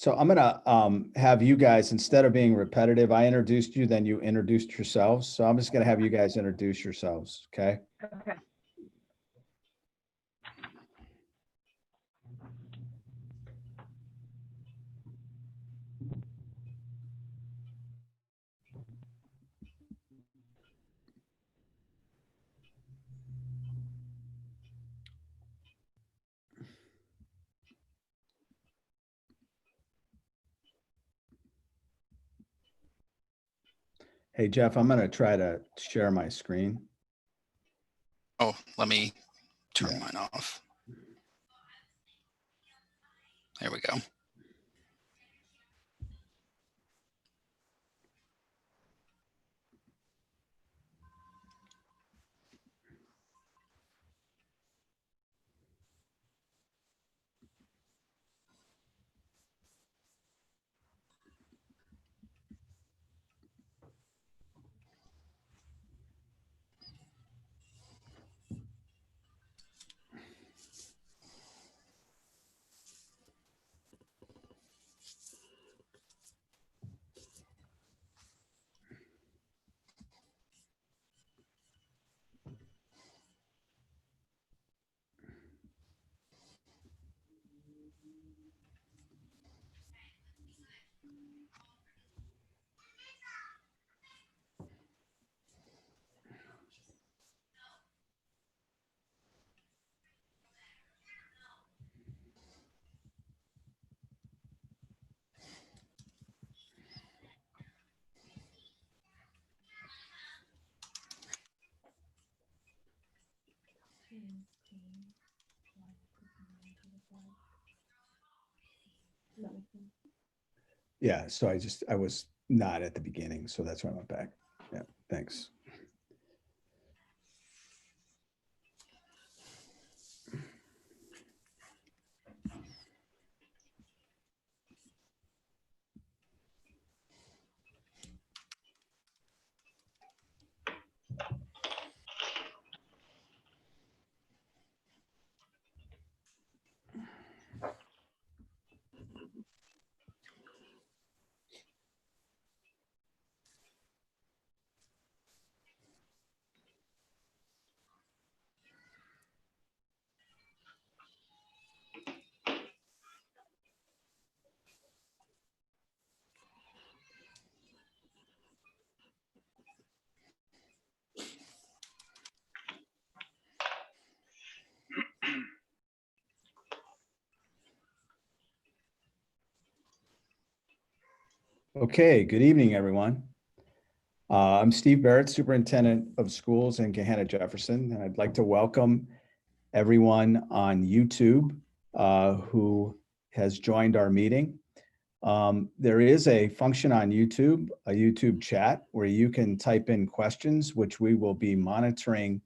So I'm gonna have you guys, instead of being repetitive, I introduced you, then you introduced yourselves. So I'm just gonna have you guys introduce yourselves, okay? Okay. Hey, Jeff, I'm gonna try to share my screen. Oh, let me turn Yeah. mine off. There we go. Yeah, so I was not at the beginning, so that's why I went back. Yeah, thanks. Okay, good evening, everyone. I'm Steve Barrett, Superintendent of Schools in Gahanna Jefferson, and I'd like to welcome everyone on YouTube who has joined our meeting. There is a function on YouTube, a YouTube chat, where you can type in questions, which we will be monitoring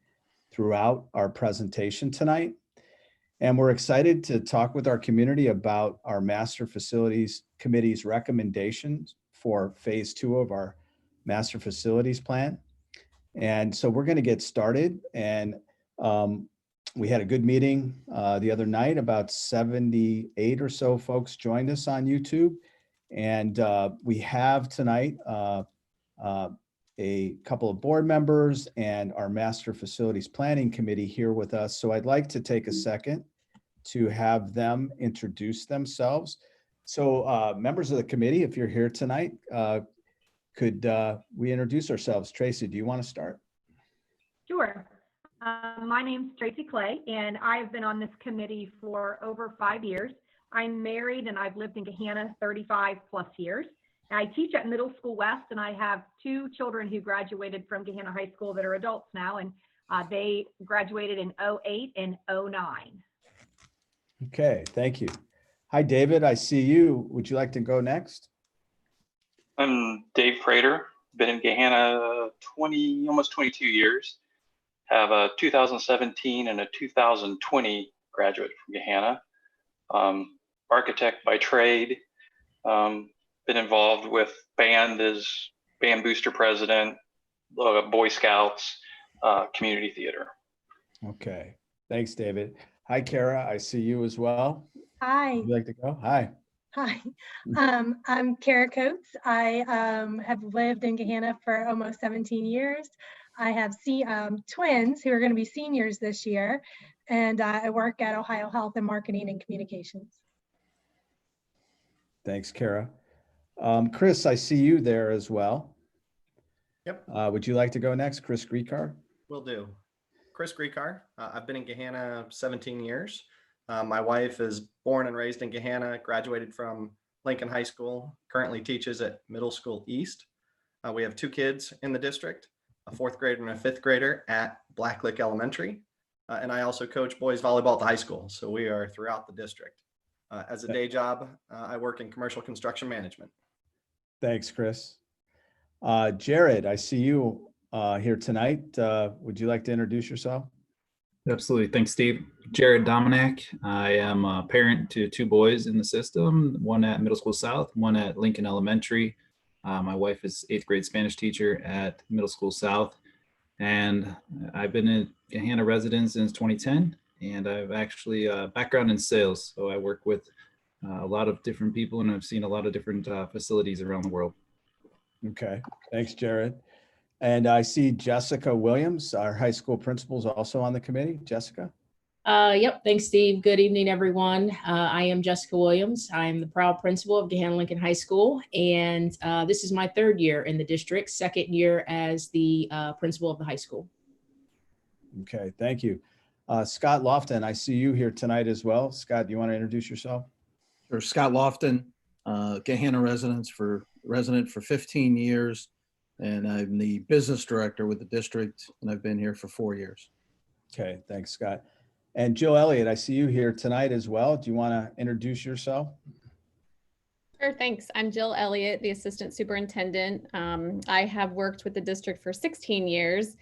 throughout our presentation tonight. And we're excited to talk with our community about our Master Facilities Committee's recommendations for phase 2 of our Master Facilities Plan. And so we're going to get started. And we had a good meeting the other night. About 78 or so folks joined us on YouTube. And we have tonight a couple of board members and our Master Facilities Planning Committee here with us. So I'd like to take a second to have them introduce themselves. So members of the committee, if you're here tonight, could we introduce ourselves? Tracy, do you want to start? Sure. My name's Tracy Clay, and I've been on this committee for over 5 years. I'm married, and I've lived in Gahanna 35 plus years. I teach at Middle School West, and I have 2 children who graduated from Gahanna High School that are adults now, and they graduated in 08 and 09. Okay, thank you. Hi, David, I see you. Would you like to go next? I'm Dave Prater, been in Gahanna almost 22 years. Have a 2017 and a 2020 graduate from Gahanna. Architect by trade. Been involved with band as band booster president, Boy Scouts, community theater. Okay, thanks, David. Hi, Kara, I see you as well. Hi. Would you like to go? Hi. Hi, I'm Kara Coates. I have lived in Gahanna for almost 17 years. I have twins who are going to be seniors this year, and I work at Ohio Health in Marketing and Communications. Thanks, Kara. Chris, I see you there as well. Yep, Would you like to go next, Chris Griecar? will do. Chris Griecar. I've been in Gahanna 17 years. My wife is born and raised in Gahanna, graduated from Lincoln High School, currently teaches at Middle School East. We have 2 kids in the district, a 4th grader and a 5th grader at Blacklick Elementary. And I also coach boys volleyball at the high school. So we are throughout the district. As a day job, I work in commercial construction management. Thanks, Chris. Jared, I see you here tonight. Would you like to introduce yourself? Absolutely. Thanks, Steve. Jared Dominic. I am a parent to 2 boys in the system, one at Middle School South, one at Lincoln Elementary. My wife is 8th grade Spanish teacher at Middle School South. And I've been a Gahanna resident since 2010. And I've actually background in sales. So I work with a lot of different people, and I've seen a lot of different facilities around the world. Okay, thanks, Jared. And I see Jessica Williams, our high school principal, is also on the committee. Jessica? Yep. Thanks, Steve. Good evening, everyone. I am Jessica Williams. I'm the proud principal of Gahanna Lincoln High School, and this is my 3rd year in the district, 2nd year as the principal of the high school. Okay, thank you. Scott Lofton, I see you here tonight as well. Scott, do you want to introduce yourself? Sure. Scott Lofton, Gahanna resident for 15 years, and I'm the business director with the district, and I've been here for 4 years. Okay, thanks, Scott. And Jill Elliott, I see you here tonight as well. Do you want to introduce yourself? Sure, thanks. I'm Jill Elliott, the assistant superintendent. I have worked with the district for 16 years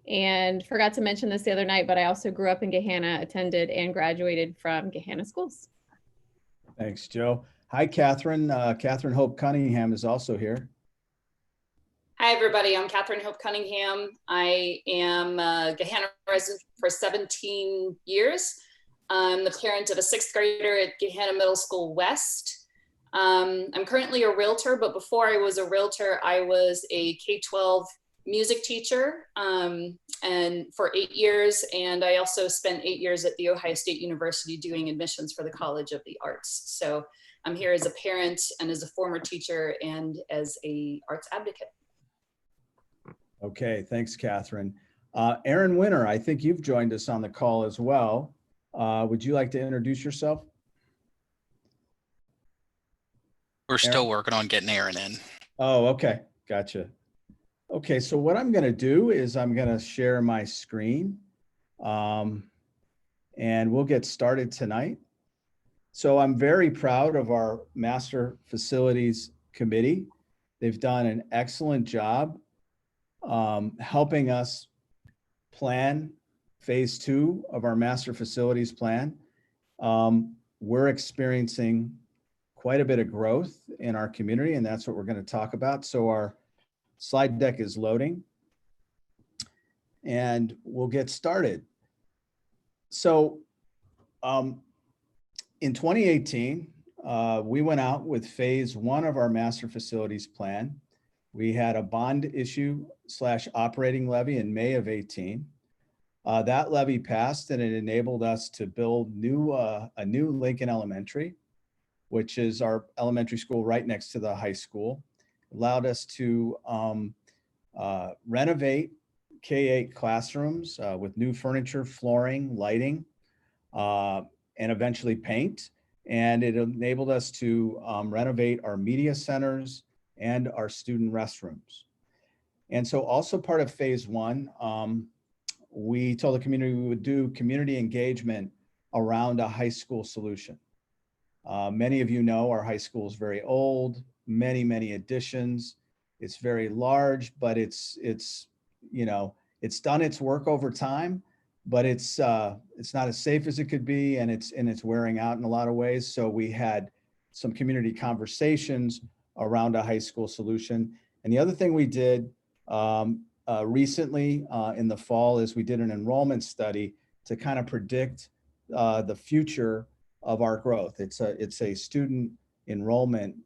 and forgot to mention this the other night, but I also grew up in Gahanna, attended and graduated from Gahanna schools. Thanks, Joe. Hi, Catherine. Catherine Hope Cunningham is also here. Hi, everybody. I'm Catherine Hope Cunningham. I am a Gahanna resident for 17 years. I'm the parent of a 6th grader at Gahanna Middle School West. I'm currently a realtor, but before I was a realtor, I was a K-12 music teacher and for 8 years. And I also spent 8 years at The Ohio State University doing admissions for the College of the Arts. So I'm here as a parent and as a former teacher and as a arts advocate. Okay, thanks, Catherine. Aaron Winter, I think you've joined us on the call as well. Would you like to introduce yourself? We're still working on getting Aaron in. Oh, okay, gotcha. Okay, so what I'm going to do is I'm going to share my screen and we'll get started tonight. So I'm very proud of our Master Facilities Committee. They've done an excellent job helping us plan phase 2 of our Master Facilities Plan. We're experiencing quite a bit of growth in our community, and that's what we're going to talk about. So our slide deck is loading and we'll get started. So in 2018, we went out with phase 1 of our Master Facilities Plan. We had a bond issue / operating levy in May of 18. That levy passed and it enabled us to build a new Lincoln Elementary, which is our elementary school right next to the high school. Allowed us to renovate K-8 classrooms with new furniture, flooring, lighting, and eventually paint. And it enabled us to renovate our media centers and our student restrooms. And so also part of phase 1, we told the community we would do community engagement around a high school solution. Many of you know our high school is very old, many additions. It's very large, but it's done its work over time, but it's not as safe as it could be, and it's wearing out in a lot of ways. So we had some community conversations around a high school solution. And the other thing we did recently in the fall is we did an enrollment study to kind of predict the future of our growth. It's a student enrollment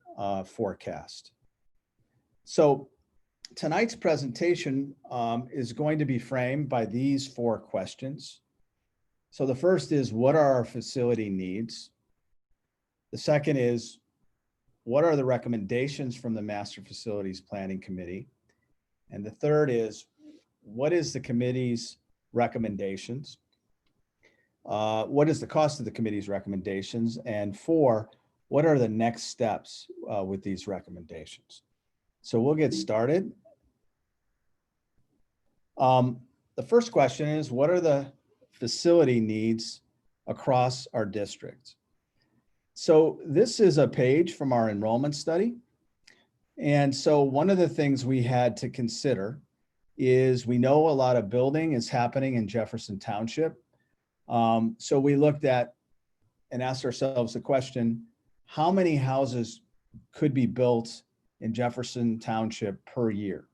forecast. So tonight's presentation is going to be framed by these 4 questions. So the first is, what are our facility needs? The second is, what are the recommendations from the Master Facilities Planning Committee? And the third is, what is the committee's recommendations? What is the cost of the committee's recommendations? And 4, what are the next steps with these recommendations? So we'll get started. The first question is, what are the facility needs across our district? So this is a page from our enrollment study. And so one of the things we had to consider is, we know a lot of building is happening in Jefferson Township. So we looked at and asked ourselves the question, how many houses could be built in Jefferson Township per year?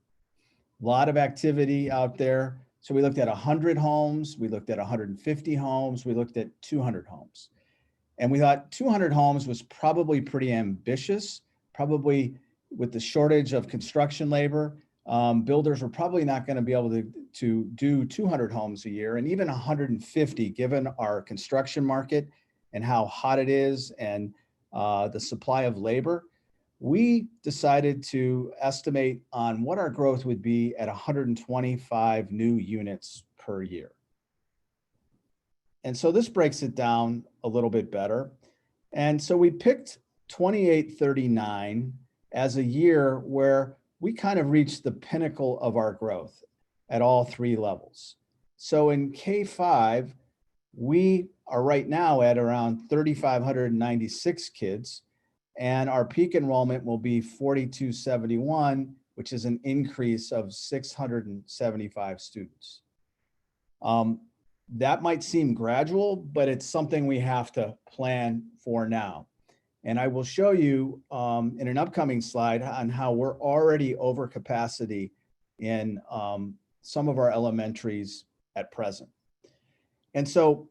A lot of activity out there. So we looked at 100 homes, we looked at 150 homes, we looked at 200 homes. And we thought 200 homes was probably pretty ambitious, probably with the shortage of construction labor. Builders were probably not going to be able to do 200 homes a year, and even 150, given our construction market and how hot it is and the supply of labor. We decided to estimate on what our growth would be at 125 new units per year. And so this breaks it down a little bit better. And so we picked 2839 as a year where we kind of reached the pinnacle of our growth at all 3 levels. So in K-5, we are right now at around 3,596 kids, and our peak enrollment will be 4,271, which is an increase of 675 students. That might seem gradual, but it's something we have to plan for now. And I will show you in an upcoming slide on how we're already over capacity in some of our elementaries at present. And so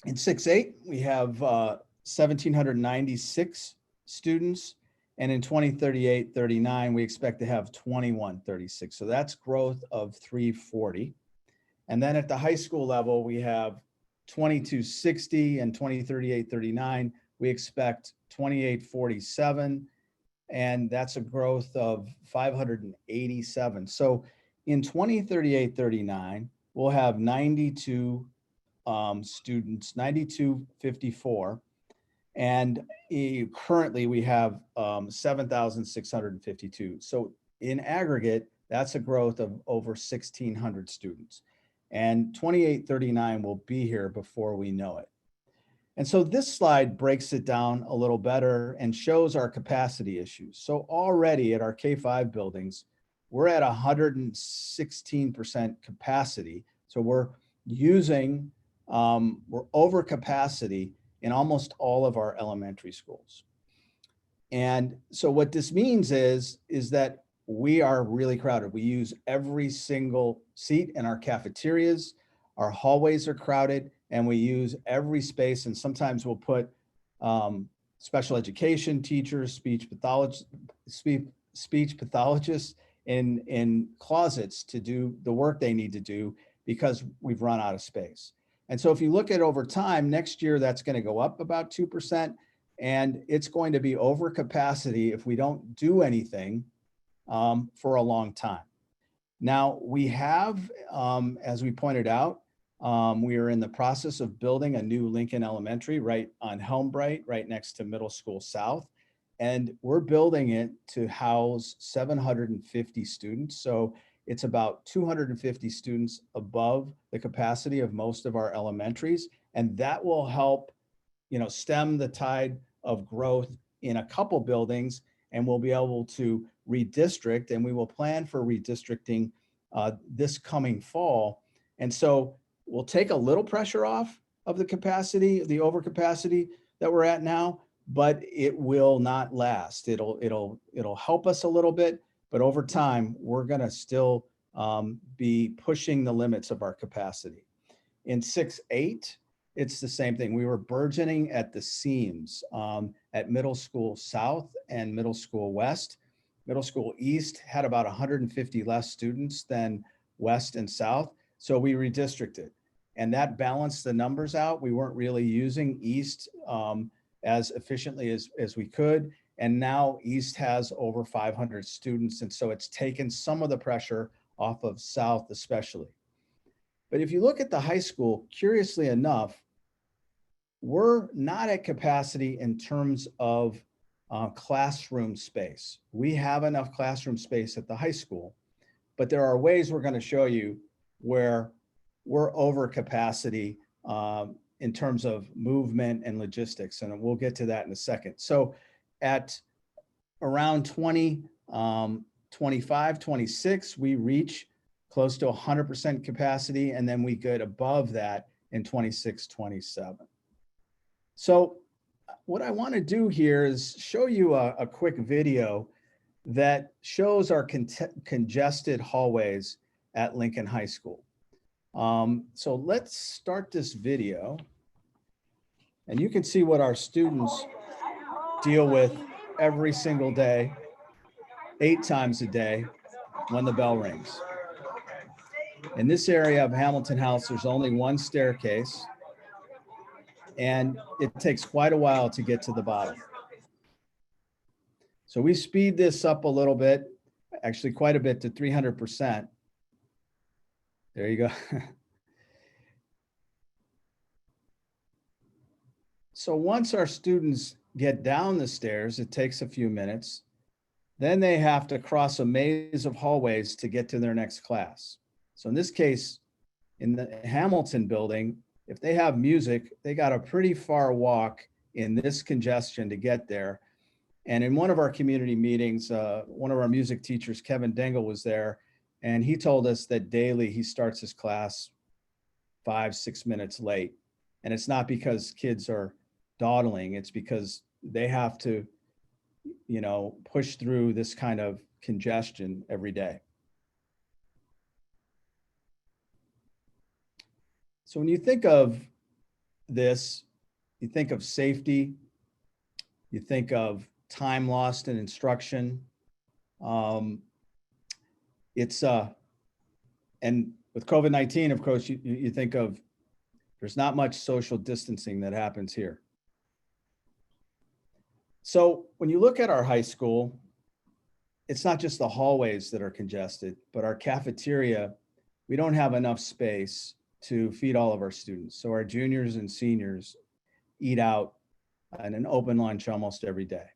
in 6-8, we have 1,796 students. And in 2038-39, we expect to have 2136. So that's growth of 340. And then at the high school level, we have 2260, and 2038-39, we expect 2847, and that's a growth of 587. So in 2038-39, we'll have 92 students, 9254, and currently we have 7,652. So in aggregate, that's a growth of over 1,600 students. And 2839 will be here before we know it. And so this slide breaks it down a little better and shows our capacity issues. So already at our K-5 buildings, we're at 116% capacity. So we're over capacity in almost all of our elementary schools. And so what this means is that we are really crowded. We use every single seat in our cafeterias. Our hallways are crowded, and we use every space. And sometimes we'll put special education teachers, speech pathologists in closets to do the work they need to do because we've run out of space. And so if you look at over time, next year, that's going to go up about 2%, and it's going to be over capacity if we don't do anything for a long time. Now we have, as we pointed out, we are in the process of building a new Lincoln Elementary right on Helmbright, right next to Middle School South. And we're building it to house 750 students. So it's about 250 students above the capacity of most of our elementaries. And that will help, stem the tide of growth in a couple buildings, and we'll be able to redistrict, and we will plan for redistricting this coming fall. And so we'll take a little pressure off of the capacity, the overcapacity that we're at now, but it will not last. It'll help us a little bit, but over time, we're gonna still be pushing the limits of our capacity. In 6-8, it's the same thing. We were burgeoning at the seams at Middle School South and Middle School West. Middle School East had about 150 less students than West and South. So we redistricted, and that balanced the numbers out. We weren't really using East as efficiently as we could. And now East has over 500 students. And so it's taken some of the pressure off of South especially. But if you look at the high school, curiously enough, we're not at capacity in terms of classroom space. We have enough classroom space at the high school, but there are ways we're going to show you where we're over capacity in terms of movement and logistics. And we'll get to that in a second. So at around 25, 26, we reach close to 100% capacity, and then we get above that in 26, 27. So what I want to do here is show you a quick video that shows our congested hallways at Lincoln High School. So let's start this video, and you can see what our students deal with every single day, 8 times a day when the bell rings. In this area of Hamilton House, there's only one staircase, and it takes quite a while to get to the bottom. So we speed this up a little bit, actually quite a bit, to 300%. There you go. So once our students get down the stairs, it takes a few minutes. Then they have to cross a maze of hallways to get to their next class. So in this case, in the Hamilton building, if they have music, they got a pretty far walk in this congestion to get there. And in one of our community meetings, one of our music teachers, Kevin Dengel, was there, and he told us that daily he starts his class 5-6 minutes late. And it's not because kids are dawdling, it's because they have to, you know, push through this kind of congestion every day. So when you think of this, you think of safety, you think of time lost in instruction. And with COVID-19, of course, you think of, there's not much social distancing that happens here. So when you look at our high school, it's not just the hallways that are congested, but our cafeteria, we don't have enough space to feed all of our students. So our juniors and seniors eat out in an open lunch almost every day,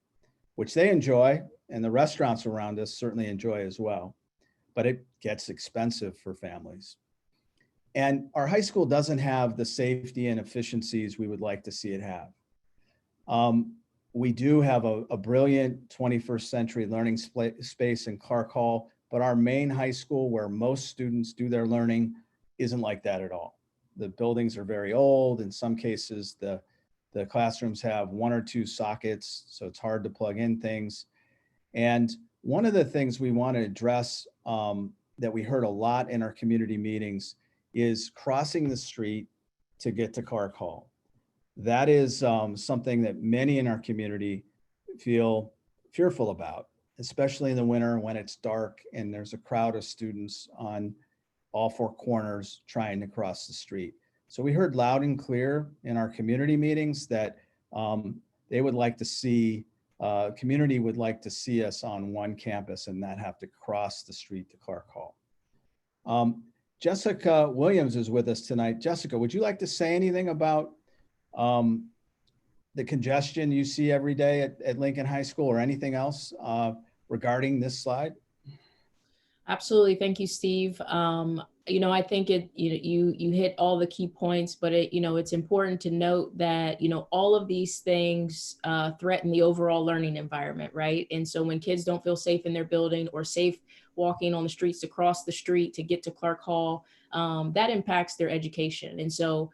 which they enjoy, and the restaurants around us certainly enjoy as well, but it gets expensive for families. And our high school doesn't have the safety and efficiencies we would like to see it have. We do have a brilliant 21st century learning space in Clark Hall, but our main high school, where most students do their learning, isn't like that at all. The buildings are very old. In some cases, the classrooms have 1 or 2 sockets, so it's hard to plug in things. And one of the things we want to address that we heard a lot in our community meetings is crossing the street to get to Clark Hall. That is something that many in our community feel fearful about, especially in the winter when it's dark and there's a crowd of students on all 4 corners trying to cross the street. So we heard loud and clear in our community meetings that they would like to see, community would like to see us on one campus and not have to cross the street to Clark Hall. Jessica Williams is with us tonight. Jessica, would you like to say anything about the congestion you see every day at Lincoln High School, or anything else regarding this slide? Absolutely. Thank you, Steve. You know, I think you hit all the key points, but it's important to note that, all of these things threaten the overall learning environment, right? And so when kids don't feel safe in their building or safe walking on the streets to cross the street to get to Clark Hall, that impacts their education. And so,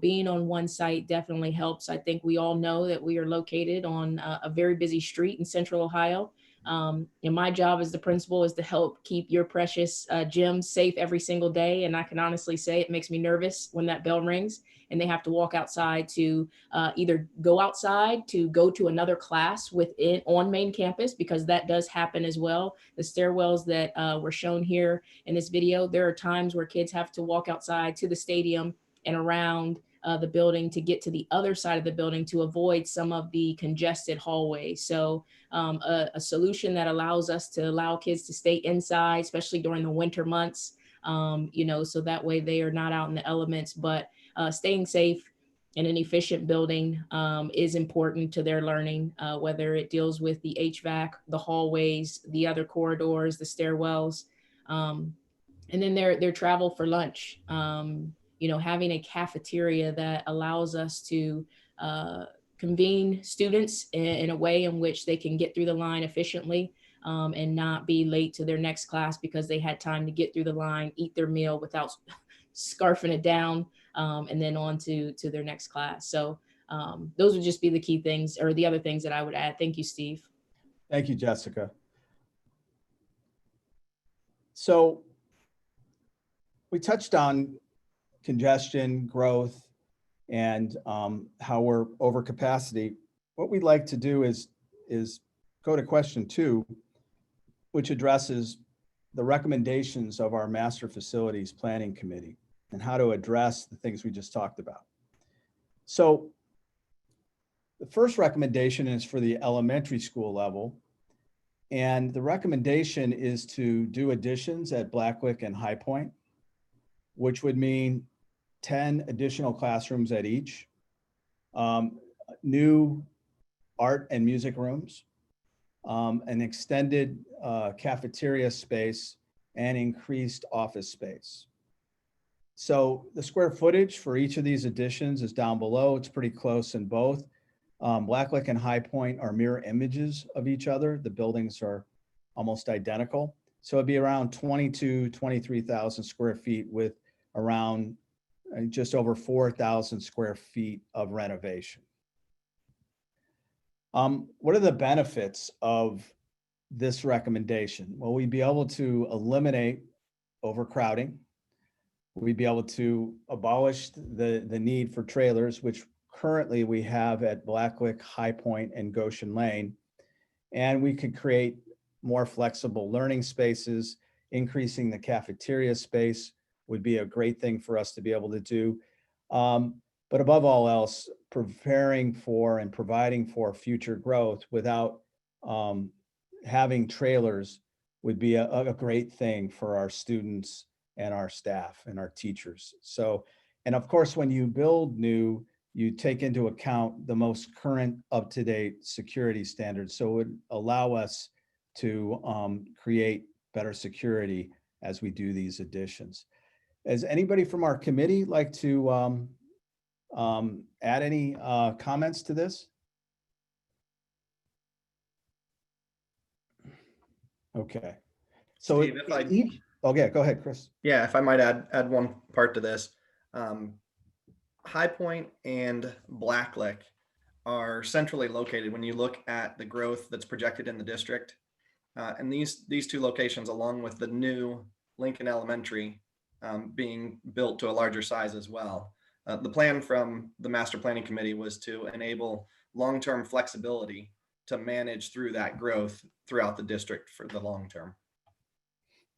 being on one site definitely helps. I think we all know that we are located on a very busy street in Central Ohio. And my job as the principal is to help keep your precious gems safe every single day. And I can honestly say it makes me nervous when that bell rings and they have to walk outside to either go outside to go to another class on main campus, because that does happen as well. The stairwells that were shown here in this video, there are times where kids have to walk outside to the stadium and around the building to get to the other side of the building to avoid some of the congested hallways. So a solution that allows us to allow kids to stay inside, especially during the winter months, so that way they are not out in the elements, but staying safe in an efficient building is important to their learning, whether it deals with the HVAC, the hallways, the other corridors, the stairwells, and then their travel for lunch. Having a cafeteria that allows us to convene students in a way in which they can get through the line efficiently and not be late to their next class because they had time to get through the line, eat their meal without scarfing it down, and then on to their next class. So those would just be the key things, or the other things that I would add. Thank you, Steve. Thank you, Jessica. So we touched on congestion, growth, and how we're over capacity. What we'd like to do is go to question 2, which addresses the recommendations of our Master Facilities Planning Committee and how to address the things we just talked about. So the first recommendation is for the elementary school level. And the recommendation is to do additions at Blacklick and High Point, which would mean 10 additional classrooms at each, new art and music rooms, an extended cafeteria space, and increased office space. So the square footage for each of these additions is down below. It's pretty close in both. Blacklick and High Point are mirror images of each other. The buildings are almost identical. So it'd be around 23,000 square feet with around just over 4,000 square feet of renovation. What are the benefits of this recommendation? Well, we'd be able to eliminate overcrowding. We'd be able to abolish the need for trailers, which currently we have at Blacklick, High Point, and Goshen Lane. And we could create more flexible learning spaces. Increasing the cafeteria space would be a great thing for us to be able to do. But above all else, preparing for and providing for future growth without having trailers would be a great thing for our students and our staff and our teachers. So, and of course, when you build new, you take into account the most current up-to-date security standards. So it would allow us to create better security as we do these additions. Does anybody from our committee like to add any comments to this? Okay. So Steve, okay, go ahead, Chris. Yeah, if I might add one part to this. High Point and Blacklick are centrally located when you look at the growth that's projected in the district. And these two locations, along with the new Lincoln Elementary being built to a larger size as well. The plan from the Master Planning Committee was to enable long-term flexibility to manage through that growth throughout the district for the long term.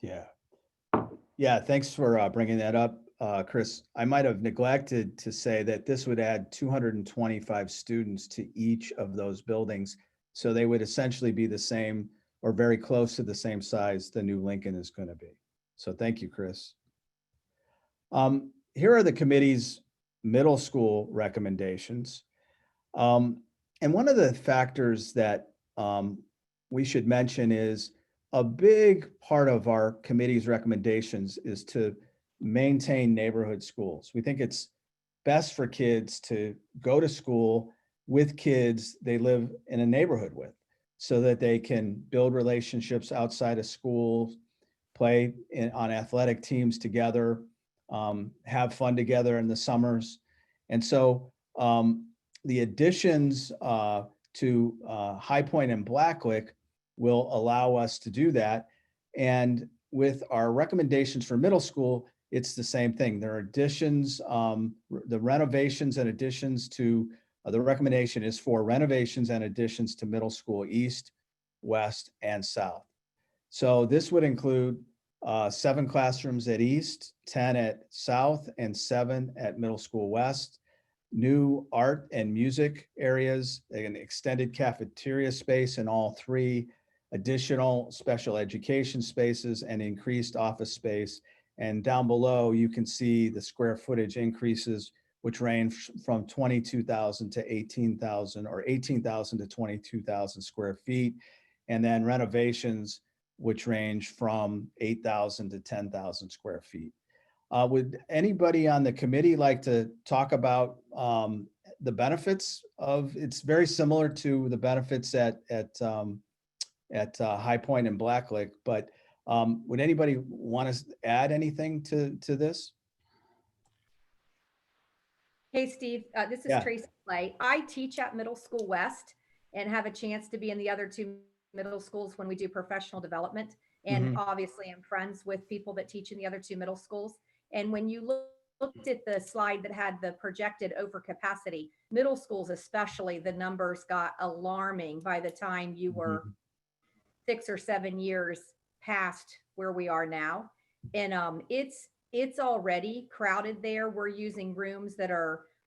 Yeah, thanks for bringing that up, Chris. I might have neglected to say that this would add 225 students to each of those buildings. So they would essentially be the same or very close to the same size the new Lincoln is going to be. So thank you, Chris. Here are the committee's middle school recommendations. And one of the factors that we should mention is a big part of our committee's recommendations is to maintain neighborhood schools. We think it's best for kids to go to school with kids they live in a neighborhood with, so that they can build relationships outside of school, play on athletic teams together, have fun together in the summers. And so the additions to High Point and Blacklick will allow us to do that. And with our recommendations for middle school, it's the same thing. There are additions, the renovations and additions to, the recommendation is for renovations and additions to middle school east, west, and south. So this would include 7 classrooms at east, 10 at south, and 7 at middle school west. New art and music areas, an extended cafeteria space in all 3, additional special education spaces, and increased office space. And down below, you can see the square footage increases, which range from 22,000 to 18,000, or 18,000 to 22,000 square feet. And then renovations, which range from 8,000 to 10,000 square feet. Would anybody on the committee like to talk about the benefits of? It's very similar to the benefits at High Point and Blacklick, but would anybody want to add anything to this? Hey, Steve, this is Yeah. Tracy Clay. I teach at Middle School West and have a chance to be in the other 2 middle schools when we do professional development. And obviously I'm friends with people that teach in the other 2 middle schools. And when you looked at the slide that had the projected overcapacity, middle schools especially, the numbers got alarming by the time you were 6 or 7 years past where we are now. And it's already crowded there. We're using rooms that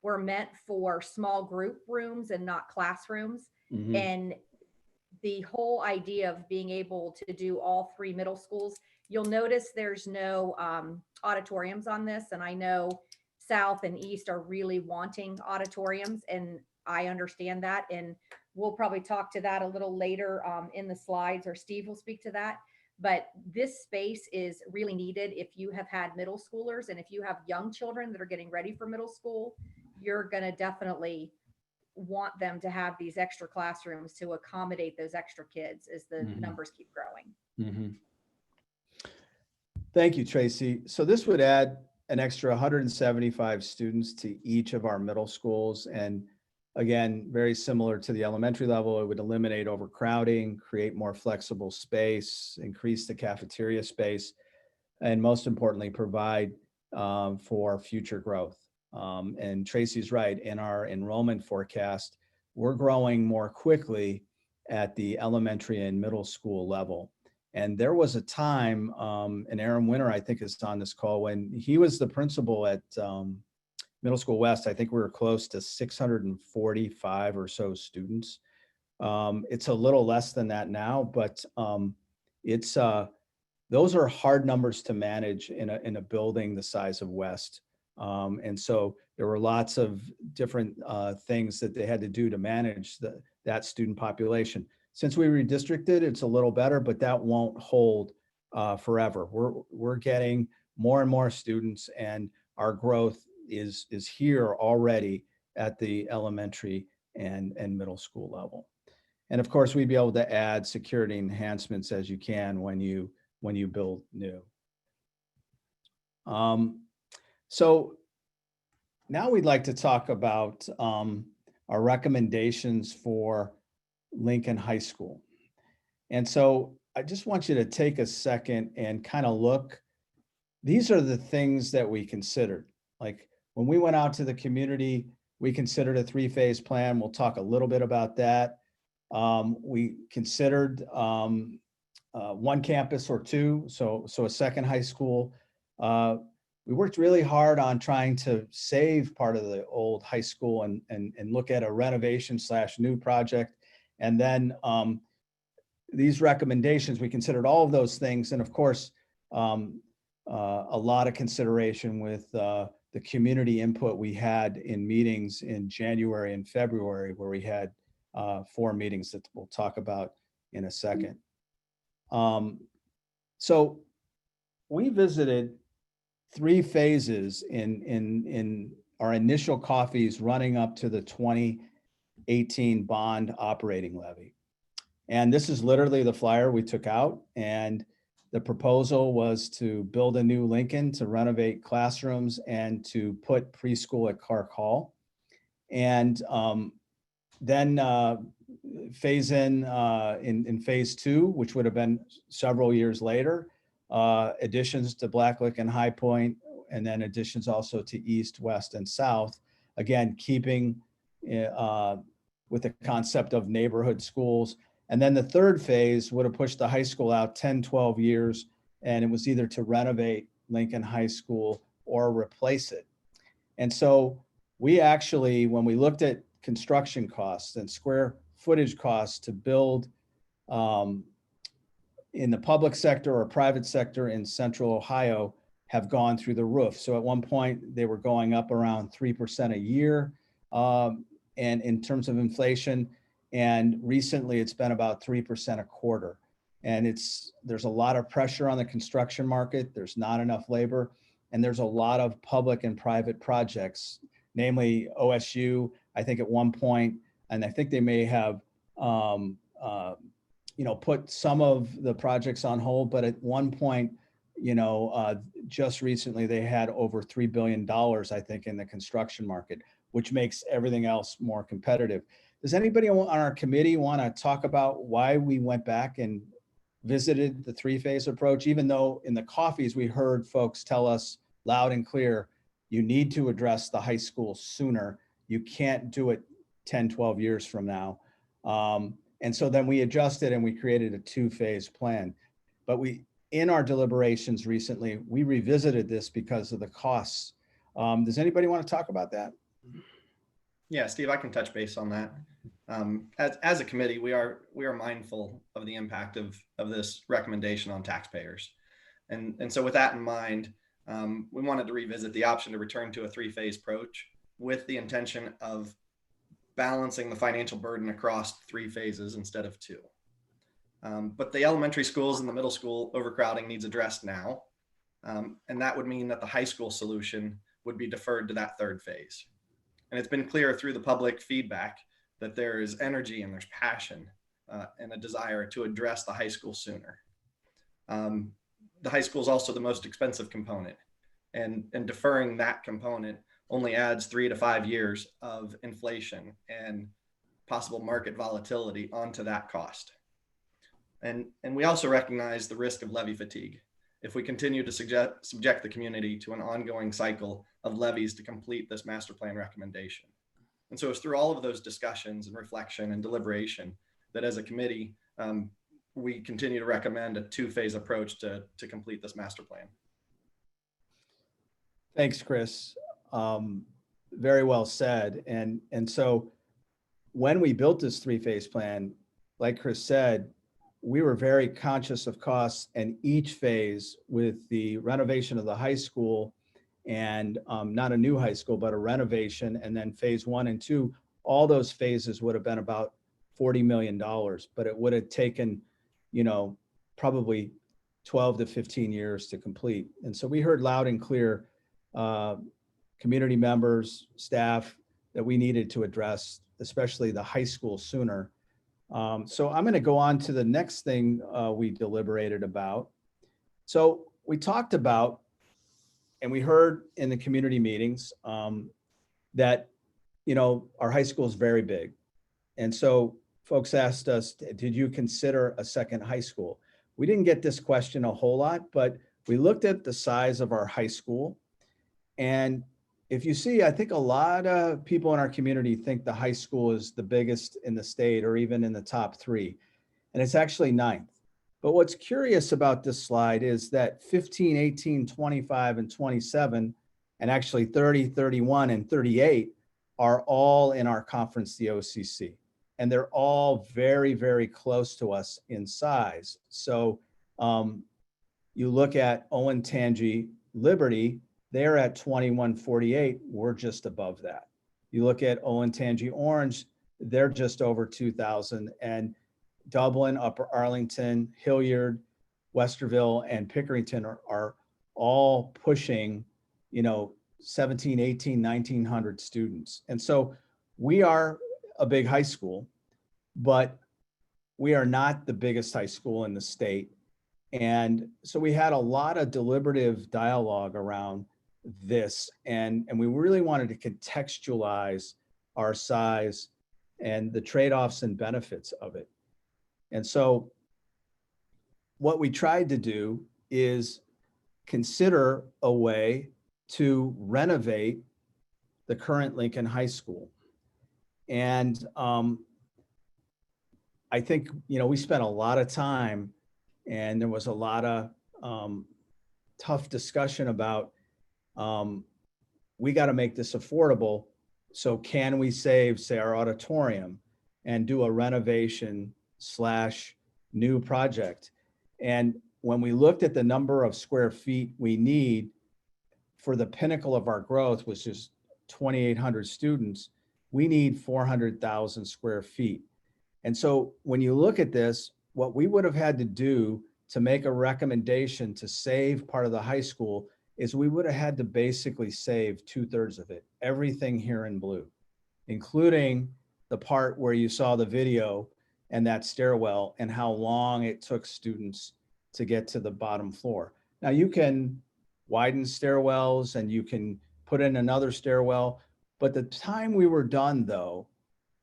were meant for small group rooms and not classrooms. And the whole idea of being able to do all 3 middle schools, you'll notice there's no auditoriums on this. And I know South and East are really wanting auditoriums, and I understand that. And we'll probably talk to that a little later in the slides, or Steve will speak to that. But this space is really needed if you have had middle schoolers, and if you have young children that are getting ready for middle school, you're going to definitely want them to have these extra classrooms to accommodate those extra kids as the numbers keep growing. Thank you, Tracy. So this would add an extra 175 students to each of our middle schools. And again, very similar to the elementary level, it would eliminate overcrowding, create more flexible space, increase the cafeteria space, and most importantly, provide for future growth. And Tracy's right, in our enrollment forecast, we're growing more quickly at the elementary and middle school level. And there was a time, and Aaron Winter, I think, is on this call, when he was the principal at Middle School West. I think we were close to 645 or so students. It's a little less than that now, but those are hard numbers to manage in a building the size of West. And so there were lots of different things that they had to do to manage that student population. Since we redistricted, it's a little better, but that won't hold forever. We're getting more and more students, and our growth is here already at the elementary and middle school level. And of course, we'd be able to add security enhancements as you can when you build new. So now we'd like to talk about our recommendations for Lincoln High School. And so I just want you to take a second and kind of look. These are the things that we considered. Like when we went out to the community, we considered a 3-phase plan. We'll talk a little bit about that. We considered one campus or 2, so a second high school. We worked really hard on trying to save part of the old high school and look at a renovation / new project. And then these recommendations, we considered all of those things. And of course, a lot of consideration with the community input we had in meetings in January and February, where we had 4 meetings that we'll talk about in a second. So we visited 3 phases in our initial coffees running up to the 2018 bond operating levy. And this is literally the flyer we took out. And the proposal was to build a new Lincoln, to renovate classrooms, and to put preschool at Clark Hall. And then phase in phase 2, which would have been several years later, additions to Blacklick and High Point, and then additions also to East, West, and South. Again, keeping with the concept of neighborhood schools. And then the third phase would have pushed the high school out 10, 12 years, and it was either to renovate Lincoln High School or replace it. And so we actually, when we looked at construction costs and square footage costs to build in the public sector or private sector in Central Ohio, have gone through the roof. So at one point they were going up around 3% a year, and in terms of inflation, and recently it's been about 3% a quarter. And there's a lot of pressure on the construction market. There's not enough labor, and there's a lot of public and private projects, namely OSU, I think at one point, and I think they may have put some of the projects on hold, but at one point, just recently they had over $3 billion, I think, in the construction market, which makes everything else more competitive. Does anybody on our committee want to talk about why we went back and visited the 3-phase approach, even though in the coffees we heard folks tell us loud and clear, you need to address the high school sooner. You can't do it 10, 12 years from now. And so then we adjusted and we created a 2-phase plan. But in our deliberations recently, we revisited this because of the costs. Does anybody want to talk about that? Yeah, Steve, I can touch base on that. As a committee, we are mindful of the impact of this recommendation on taxpayers. And so with that in mind, we wanted to revisit the option to return to a 3-phase approach with the intention of balancing the financial burden across 3 phases instead of 2. But the elementary schools and the middle school overcrowding needs addressed now. And that would mean that the high school solution would be deferred to that 3rd phase. And it's been clear through the public feedback that there is energy and there's passion and a desire to address the high school sooner. The high school is also the most expensive component, and deferring that component only adds 3 to 5 years of inflation and possible market volatility onto that cost. And we also recognize the risk of levy fatigue if we continue to subject the community to an ongoing cycle of levies to complete this master plan recommendation. And so it's through all of those discussions and reflection and deliberation that as a committee, we continue to recommend a 2-phase approach to complete this master plan. Thanks, Chris. Very well said. And so when we built this 3-phase plan, like Chris said, we were very conscious of costs, and each phase with the renovation of the high school and not a new high school, but a renovation, and then phase 1 and 2, all those phases would have been about $40 million, but it would have taken, probably 12 to 15 years to complete. And so we heard loud and clear, community members, staff, that we needed to address, especially the high school sooner. So I'm going to go on to the next thing we deliberated about. So we talked about, and we heard in the community meetings that, our high school is very big. And so folks asked us, did you consider a second high school? We didn't get this question a whole lot, but we looked at the size of our high school. And if you see, I think a lot of people in our community think the high school is the biggest in the state or even in the top 3. And it's actually 9th. But what's curious about this slide is that 15, 18, 25, and 27, and actually 30, 31, and 38 are all in our conference, the OCC. And they're all very, very close to us in size. So you look at Olentangy, Liberty, they're at 2148. We're just above that. You look at Olentangy, Orange, they're just over 2,000. And Dublin, Upper Arlington, Hilliard, Westerville, and Pickerington are all pushing, 17, 18, 1900 students. And so we are a big high school, but we are not the biggest high school in the state. And so we had a lot of deliberative dialogue around this, and we really wanted to contextualize our size and the trade-offs and benefits of it. And so what we tried to do is consider a way to renovate the current Lincoln High School. And I think, we spent a lot of time, and there was a lot of tough discussion about, we got to make this affordable. So can we save, say, our auditorium and do a renovation / new project? And when we looked at the number of square feet we need for the pinnacle of our growth, which is 2,800 students, we need 400,000 square feet. And so when you look at this, what we would have had to do to make a recommendation to save part of the high school is we would have had to basically save 2/3 of it, everything here in blue, including the part where you saw the video and that stairwell and how long it took students to get to the bottom floor. Now you can widen stairwells and you can put in another stairwell, but the time we were done though,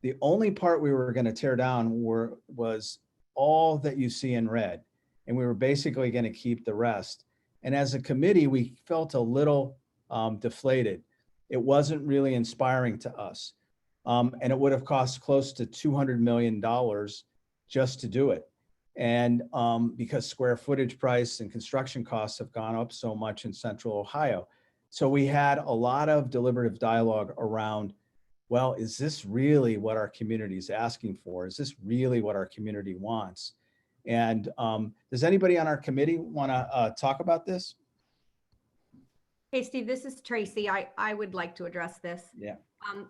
the only part we were going to tear down was all that you see in red. And we were basically going to keep the rest. And as a committee, we felt a little deflated. It wasn't really inspiring to us. And it would have cost close to $200 million just to do it. And because square footage price and construction costs have gone up so much in Central Ohio. So we had a lot of deliberative dialogue around, well, is this really what our community is asking for? Is this really what our community wants? And does anybody on our committee want to talk about this? Hey, Steve, this is Tracy. I would like to address this. Yeah.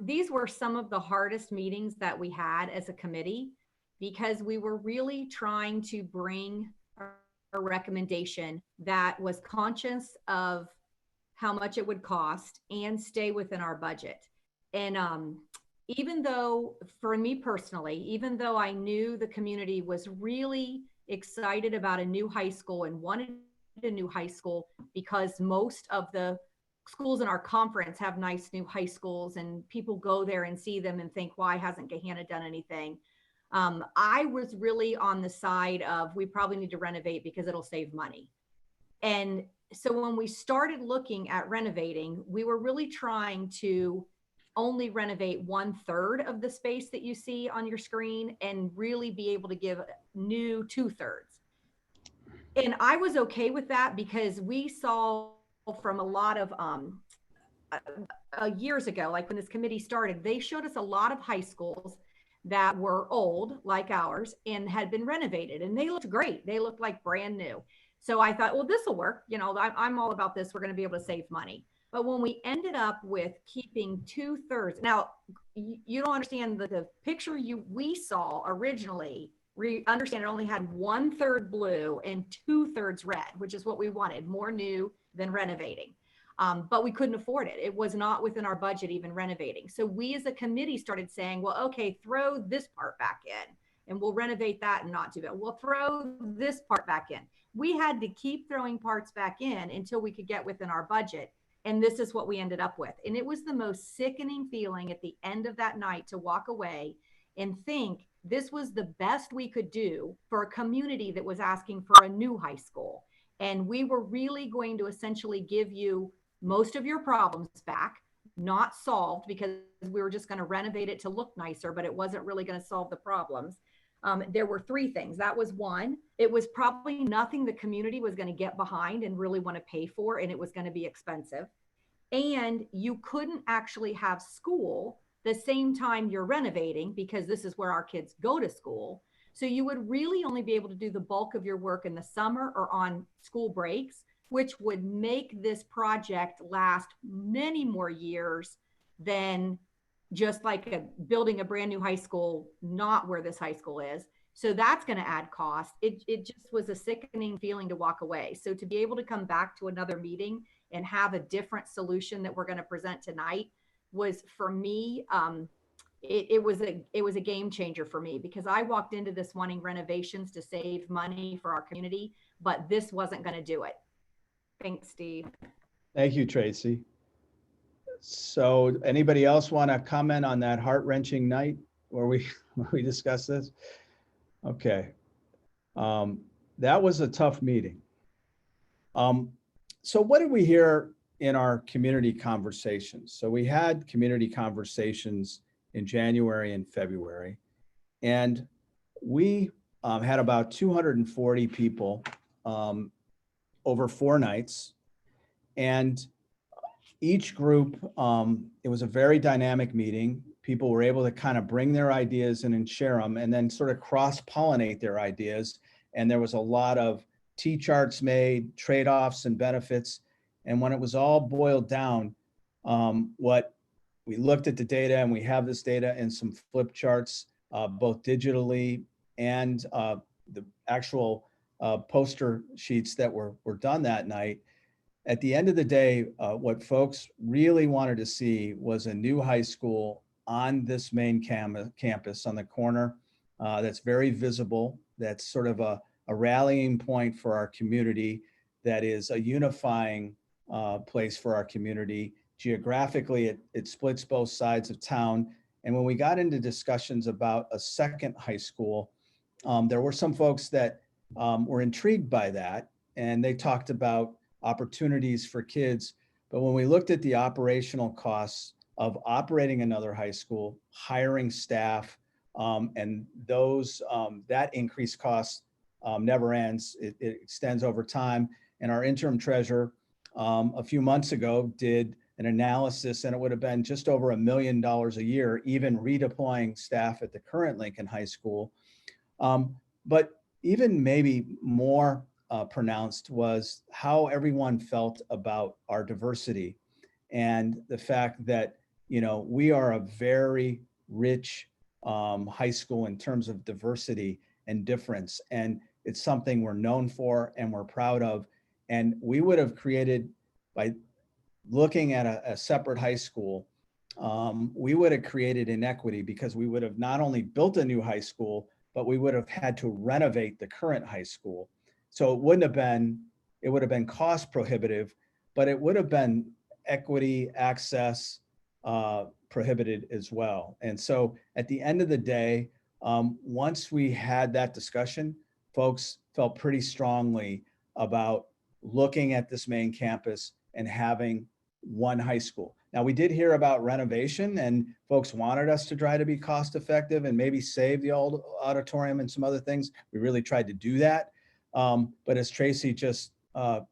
These were some of the hardest meetings that we had as a committee because we were really trying to bring a recommendation that was conscious of how much it would cost and stay within our budget. And even though, for me personally, even though I knew the community was really excited about a new high school and wanted a new high school because most of the schools in our conference have nice new high schools and people go there and see them and think, why hasn't Gahanna done anything? I was really on the side of we probably need to renovate because it'll save money. And so when we started looking at renovating, we were really trying to only renovate 1/3 of the space that you see on your screen and really be able to give new 2/3. And I was okay with that because we saw from a lot of years ago, like when this committee started, they showed us a lot of high schools that were old like ours and had been renovated and they looked great. They looked like brand new. So I thought, well, this will work. I'm all about this. We're going to be able to save money. But when we ended up with keeping 2/3, now you don't understand the picture we saw originally, understand it only had 1/3 blue and 2/3 red, which is what we wanted, more new than renovating. But we couldn't afford it. It was not within our budget, even renovating. So we as a committee started saying, well, okay, throw this part back in and we'll renovate that and not do it. We'll throw this part back in. We had to keep throwing parts back in until we could get within our budget. And this is what we ended up with. And it was the most sickening feeling at the end of that night to walk away and think this was the best we could do for a community that was asking for a new high school. And we were really going to essentially give you most of your problems back, not solved because we were just going to renovate it to look nicer, but it wasn't really going to solve the problems. There were 3 things. That was one. It was probably nothing the community was going to get behind and really want to pay for, and it was going to be expensive. And you couldn't actually have school the same time you're renovating because this is where our kids go to school. So you would really only be able to do the bulk of your work in the summer or on school breaks, which would make this project last many more years than just like building a brand new high school, not where this high school is. So that's going to add cost. It just was a sickening feeling to walk away. So to be able to come back to another meeting and have a different solution that we're going to present tonight was, for me, it was a game changer for me because I walked into this wanting renovations to save money for our community, but this wasn't going to do it. Thanks, Steve. Thank you, Tracy. So anybody else want to comment on that heart-wrenching night where we where we discussed this? Okay. That was a tough meeting. So what did we hear in our community conversations? So we had community conversations in January and February, and we had about 240 people over 4 nights. And each group, it was a very dynamic meeting. People were able to kind of bring their ideas in and share them, and then sort of cross-pollinate their ideas. And there was a lot of T-charts made, trade-offs and benefits. And when it was all boiled down, what we looked at the data, and we have this data in some flip charts, both digitally and the actual poster sheets that were done that night. At the end of the day, what folks really wanted to see was a new high school on this main campus on the corner that's very visible, that's sort of a rallying point for our community, that is a unifying place for our community. Geographically, it splits both sides of town. And when we got into discussions about a second high school, there were some folks that were intrigued by that, and they talked about opportunities for kids. But when we looked at the operational costs of operating another high school, hiring staff, and those that increased cost never ends. It extends over time. And our interim treasurer a few months ago did an analysis, and it would have been just over $1 million a year, even redeploying staff at the current Lincoln High School. But even maybe more pronounced was how everyone felt about our diversity, and the fact that, you know, we are a very rich high school in terms of diversity and difference. And it's something we're known for and we're proud of. And we would have created, by looking at a separate high school, we would have created inequity, because we would have not only built a new high school, but we would have had to renovate the current high school. So it would have been cost prohibitive, but it would have been equity access prohibited as well. And so at the end of the day, once we had that discussion, folks felt pretty strongly about looking at this main campus and having one high school. Now, we did hear about renovation, and folks wanted us to try to be cost effective and maybe save the old auditorium and some other things. We really tried to do that. But as Tracy just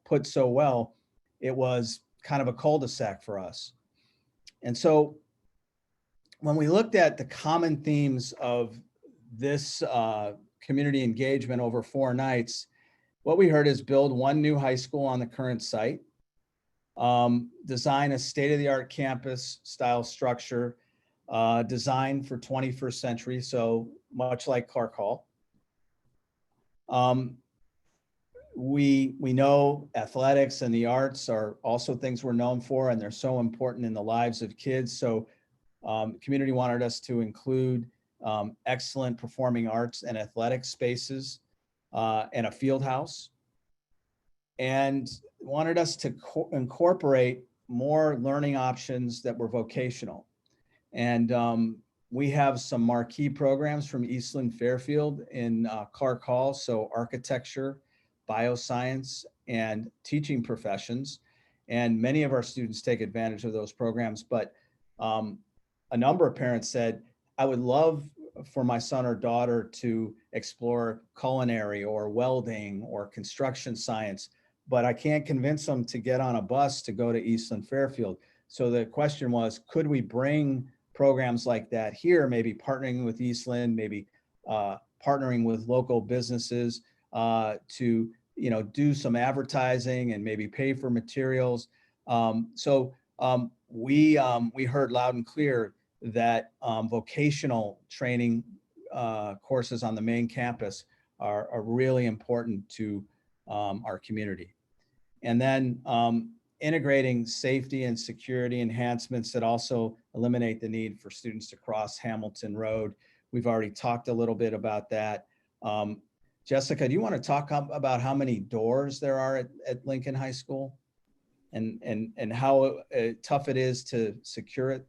put so well, it was kind of a cul-de-sac for us. And so when we looked at the common themes of this community engagement over 4 nights, what we heard is build one new high school on the current site, design a state-of-the-art campus style structure, designed for 21st century, so much like Clark Hall. We know athletics and the arts are also things we're known for, and they're so important in the lives of kids. So community wanted us to include excellent performing arts and athletic spaces and a field house, and wanted us to incorporate more learning options that were vocational. And we have some marquee programs from Eastland Fairfield in Clark Hall, so architecture, bioscience, and teaching professions. And many of our students take advantage of those programs. But a number of parents said, I would love for my son or daughter to explore culinary or welding or construction science, but I can't convince them to get on a bus to go to Eastland Fairfield. So the question was, could we bring programs like that here, maybe partnering with Eastland, maybe partnering with local businesses to, you know, do some advertising and maybe pay for materials. So we heard loud and clear that vocational training courses on the main campus are really important to our community. And then integrating safety and security enhancements that also eliminate the need for students to cross Hamilton Road. We've already talked a little bit about that. Jessica, do you want to talk about how many doors there are at Lincoln High School and how tough it is to secure it?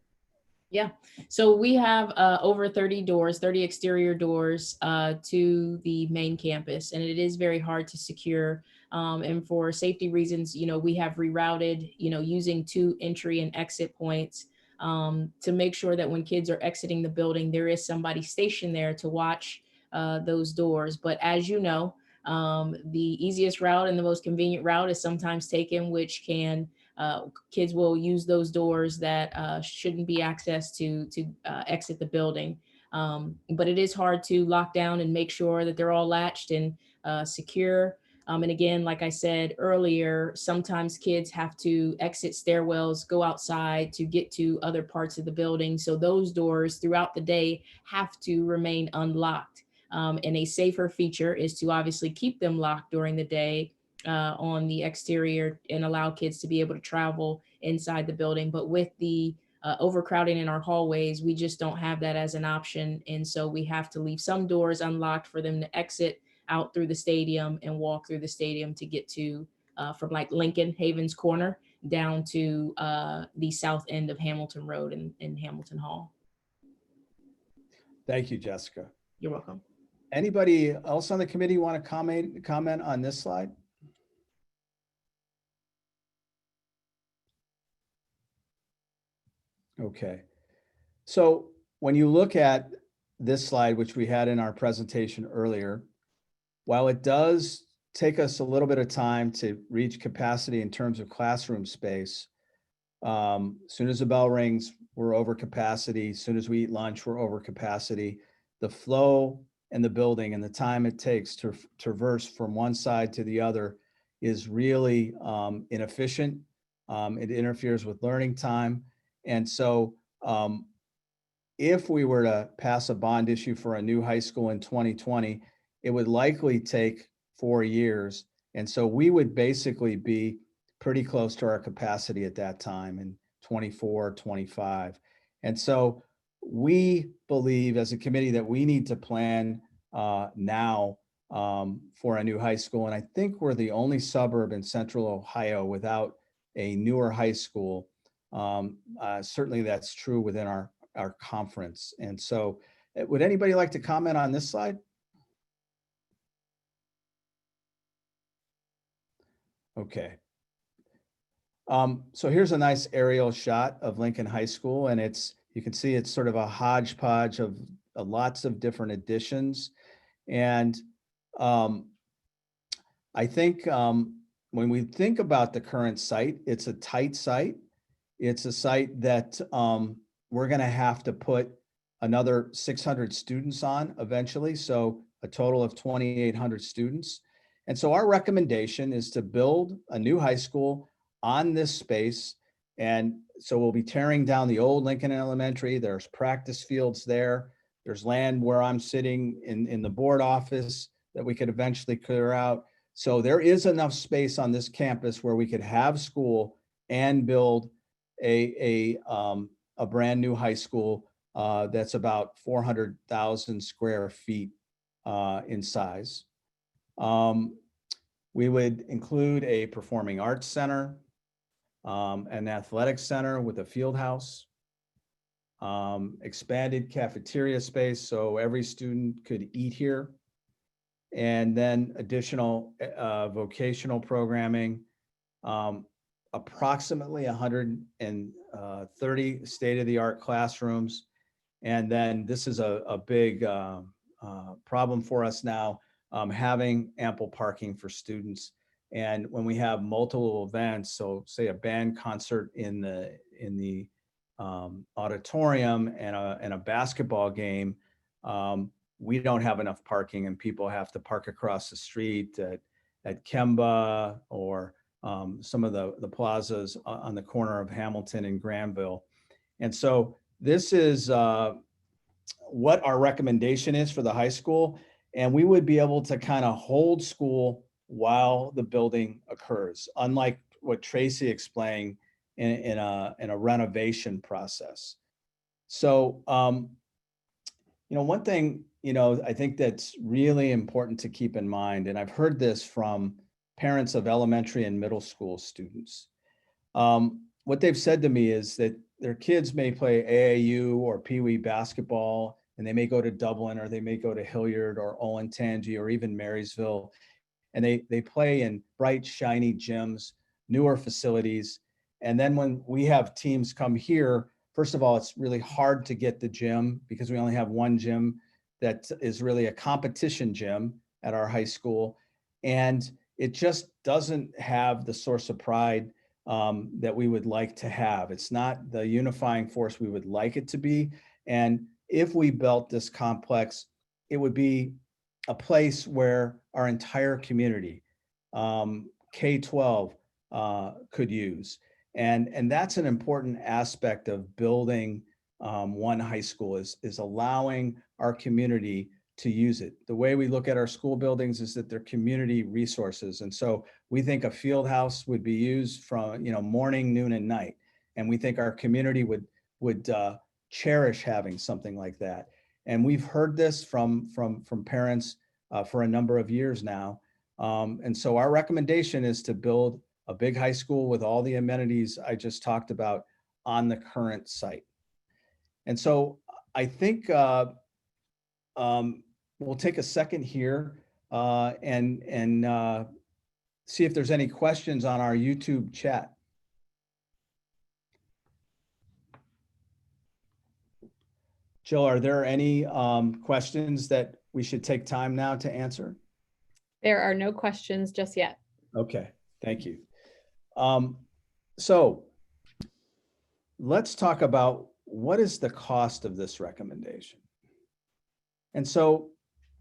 Yeah, so we have over 30 doors, 30 exterior doors to the main campus, and it is very hard to secure. And for safety reasons, we have rerouted, using 2 entry and exit points to make sure that when kids are exiting the building, there is somebody stationed there to watch those doors. But as you know, the easiest route and the most convenient route is sometimes taken, which can kids will use those doors that shouldn't be accessed to exit the building. But it is hard to lock down and make sure that they're all latched and secure. And again, like I said earlier, sometimes kids have to exit stairwells, go outside to get to other parts of the building. So those doors throughout the day have to remain unlocked. And a safer feature is to obviously keep them locked during the day on the exterior and allow kids to be able to travel inside the building. But with the overcrowding in our hallways, we just don't have that as an option. And so we have to leave some doors unlocked for them to exit out through the stadium and walk through the stadium to get to from like Lincoln Havens Corner down to the south end of Hamilton Road in Hamilton Hall. Thank you, Jessica. You're welcome. Anybody else on the committee want to comment on this slide? Okay. So when you look at this slide, which we had in our presentation earlier, while it does take us a little bit of time to reach capacity in terms of classroom space, as soon as the bell rings, we're over capacity. As soon as we eat lunch, we're over capacity. The flow in the building and the time it takes to traverse from one side to the other is really inefficient. It interferes with learning time. And so if we were to pass a bond issue for a new high school in 2020, it would likely take 4 years. And so we would basically be pretty close to our capacity at that time in 24, 25. And so we believe as a committee that we need to plan now for a new high school. And I think we're the only suburb in Central Ohio without a newer high school. Certainly that's true within our conference. And so would anybody like to comment on this slide? Okay. So here's a nice aerial shot of Lincoln High School, and you can see it's sort of a hodgepodge of lots of different additions. And I think when we think about the current site, it's a tight site. It's a site that we're going to have to put another 600 students on eventually, so a total of 2,800 students. And so our recommendation is to build a new high school on this space. And so we'll be tearing down the old Lincoln Elementary. There's practice fields there. There's land where I'm sitting in the board office that we could eventually clear out. So there is enough space on this campus where we could have school and build a brand new high school that's about 400,000 square feet in size. We would include a performing arts center, an athletic center with a field house, expanded cafeteria space so every student could eat here, and then additional vocational programming, approximately 130 state-of-the-art classrooms. And then this is a big problem for us now, having ample parking for students. And when we have multiple events, so say a band concert in the auditorium and a basketball game, we don't have enough parking, and people have to park across the street at Kemba or some of the plazas on the corner of Hamilton and Granville. And so this is what our recommendation is for the high school. And we would be able to kind of hold school while the building occurs, unlike what Tracy explained in a renovation process. So, one thing, I think that's really important to keep in mind, and I've heard this from parents of elementary and middle school students. what they've said to me is that their kids may play AAU or Pee Wee basketball, and they may go to Dublin, or they may go to Hilliard or Olentangy or even Marysville, and they play in bright, shiny gyms, newer facilities. And then when we have teams come here, first of all, it's really hard to get the gym because we only have one gym that is really a competition gym at our high school. And it just doesn't have the source of pride that we would like to have. It's not the unifying force we would like it to be. And if we built this complex, it would be a place where our entire community, K-12, could use. And that's an important aspect of building one high school is allowing our community to use it. The way we look at our school buildings is that they're community resources. And so we think a field house would be used from, morning, noon, and night. And we think our community would cherish having something like that. And we've heard this from parents for a number of years now. And so our recommendation is to build a big high school with all the amenities I just talked about on the current site. And so I think we'll take a second here and see if there's any questions on our YouTube chat. Jill, are there any questions that we should take time now to answer? There are no questions just yet. Okay, thank you. So let's talk about what is the cost of this recommendation. And so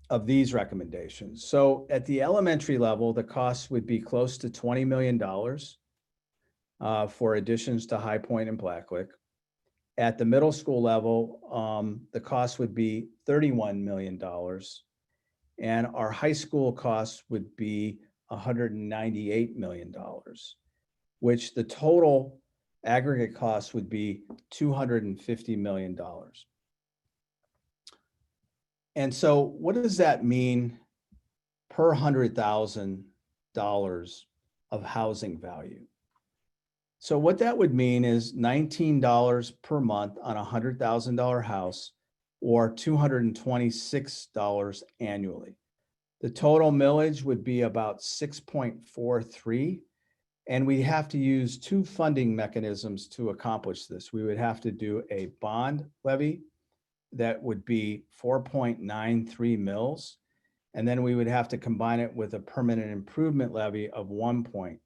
of these recommendations. So at the elementary level, the cost would be close to $20 million for additions to High Point and Blacklick. At the middle school level, the cost would be $31 million. And our high school cost would be $198 million, which the total aggregate cost would be $250 million. And so what does that mean per $100,000 of housing value? So what that would mean is $19 per month on a $100,000 house, or $226 annually. The total millage would be about 6.43. And we have to use two funding mechanisms to accomplish this. We would have to do a bond levy that would be 4.93 mils. And then we would have to combine it with a permanent improvement levy of 1.5.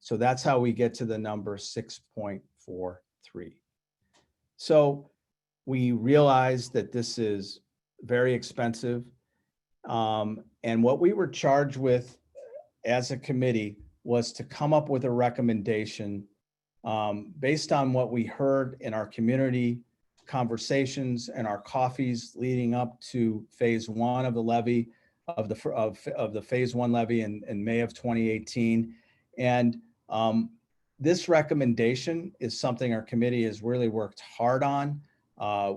So that's how we get to the number 6.43. So we realize that this is very expensive. And what we were charged with as a committee was to come up with a recommendation based on what we heard in our community conversations and our coffees leading up to phase one of the levy of the phase one levy in May of 2018. And this recommendation is something our committee has really worked hard on.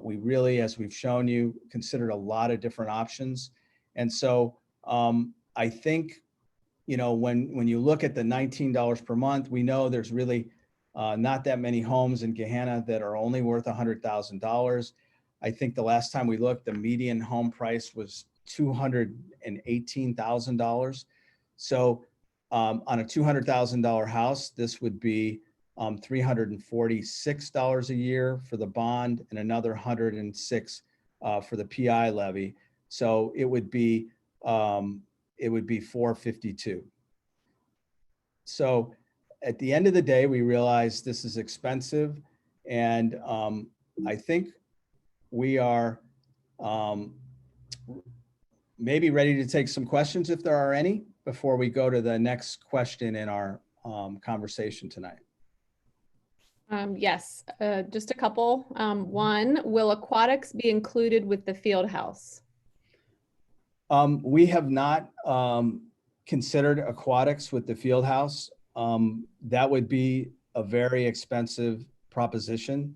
We really, as we've shown you, considered a lot of different options. And so I think, when you look at the $19 per month, we know there's really not that many homes in Gahanna that are only worth $100,000. I think the last time we looked, the median home price was $218,000. So on a $200,000 house, this would be $346 a year for the bond and another $106 for the PI levy. So it would be $452. So at the end of the day, we realize this is expensive, and I think we are maybe ready to take some questions if there are any before we go to the next question in our conversation tonight. Yes, just a couple. One, will aquatics be included with the field house? We have not considered aquatics with the field house. That would be a very expensive proposition.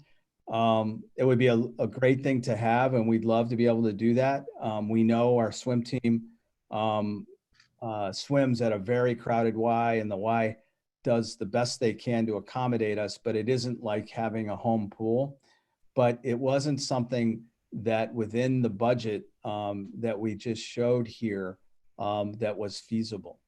It would be a great thing to have, and we'd love to be able to do that. We know our swim team swims at a very crowded Y, and the Y does the best they can to accommodate us, but it isn't like having a home pool. But it wasn't something that within the budget that we just showed here that was feasible.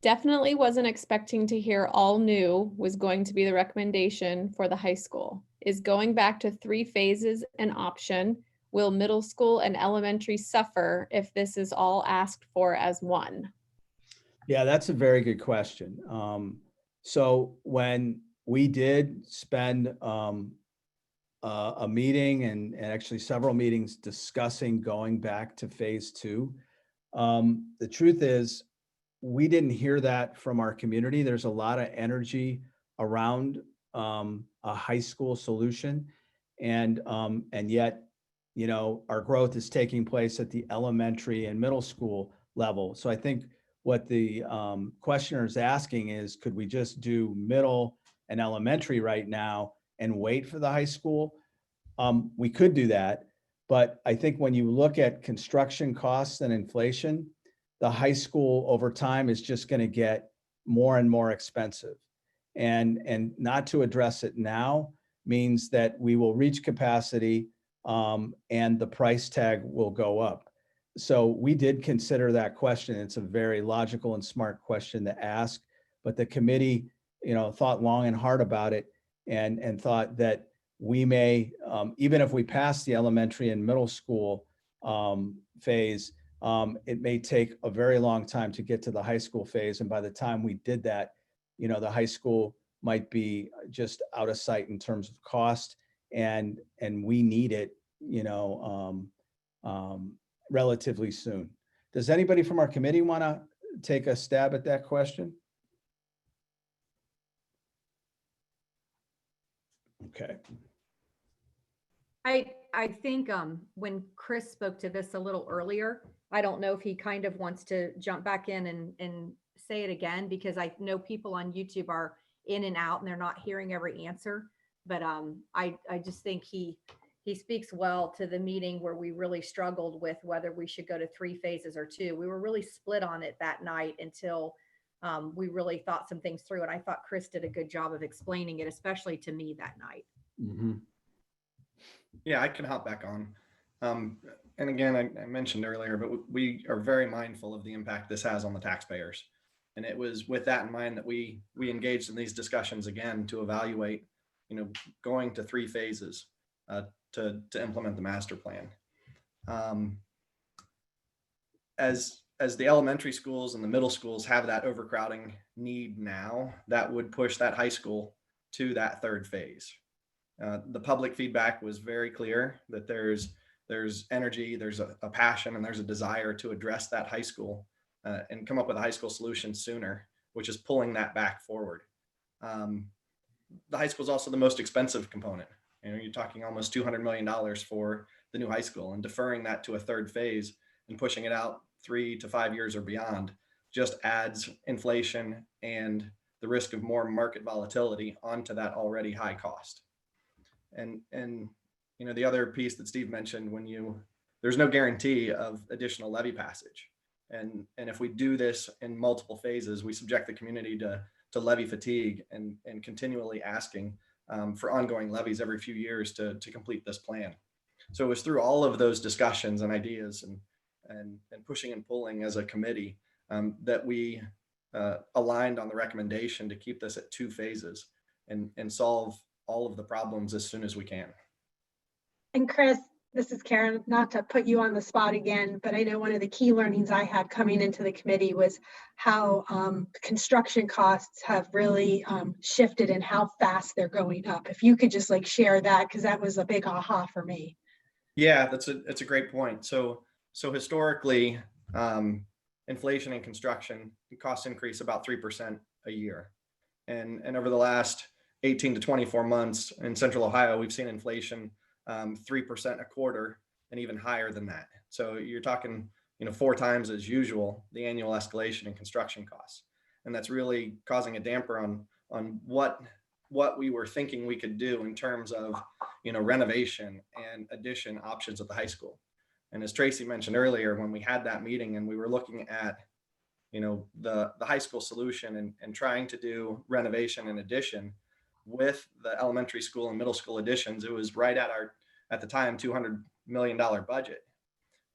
Definitely wasn't expecting to hear all new was going to be the recommendation for the high school. Is going back to 3 phases an option? Will middle school and elementary suffer if this is all asked for as one? Yeah, that's a very good question. So when we did spend a meeting and actually several meetings discussing going back to phase 2, the truth is we didn't hear that from our community. There's a lot of energy around a high school solution, and yet, you know, our growth is taking place at the elementary and middle school level. So I think what the questioner is asking is, could we just do middle and elementary right now and wait for the high school? We could do that, but I think when you look at construction costs and inflation, the high school over time is just going to get more and more expensive. And not to address it now means that we will reach capacity and the price tag will go up. So we did consider that question. It's a very logical and smart question to ask, but the committee, you know, thought long and hard about it and thought that we may, even if we pass the elementary and middle school phase, it may take a very long time to get to the high school phase. And by the time we did that, you know, the high school might be just out of sight in terms of cost, and we need it, you know, relatively soon. Does anybody from our committee want to take a stab at that question? Okay. I think when Chris spoke to this a little earlier, I don't know if he kind of wants to jump back in and say it again, because I know people on YouTube are in and out and they're not hearing every answer. But I just think he speaks well to the meeting where we really struggled with whether we should go to 3 phases or 2. We were really split on it that night until we really thought some things through. And I thought Chris did a good job of explaining it, especially to me that night. Mm-hmm. Yeah, I can hop back on. And again, I mentioned earlier, but we are very mindful of the impact this has on the taxpayers. And it was with that in mind that we engaged in these discussions again to evaluate, you know, going to 3 phases to implement the master plan. As the elementary schools and the middle schools have that overcrowding need now, that would push that high school to that 3rd phase. The public feedback was very clear that there's energy, there's a passion, and there's a desire to address that high school and come up with a high school solution sooner, which is pulling that back forward. The high school is also the most expensive component. You know, you're talking almost $200 million for the new high school, and deferring that to a 3rd phase and pushing it out 3 to 5 years or beyond just adds inflation and the risk of more market volatility onto that already high cost. And you know, the other piece that Steve mentioned, there's no guarantee of additional levy passage. And if we do this in multiple phases, we subject the community to levy fatigue and continually asking for ongoing levies every few years to complete this plan. So it was through all of those discussions and ideas and pushing and pulling as a committee that we aligned on the recommendation to keep this at 2 phases and solve all of the problems as soon as we can. And Chris, this is Karen, not to put you on the spot again, but I know one of the key learnings I had coming into the committee was how construction costs have really shifted and how fast they're going up. If you could just like share that, because that was a big aha for me. Yeah, that's a great point. So historically, inflation in construction costs increase about 3% a year. And over the last 18 to 24 months in Central Ohio, we've seen inflation 3% a quarter and even higher than that. So you're talking, 4 times as usual, the annual escalation in construction costs. And that's really causing a damper on what we were thinking we could do in terms of, renovation and addition options at the high school. And as Tracy mentioned earlier, when we had that meeting and we were looking at the high school solution and trying to do renovation and addition with the elementary school and middle school additions. It was right at the time, $200 million budget.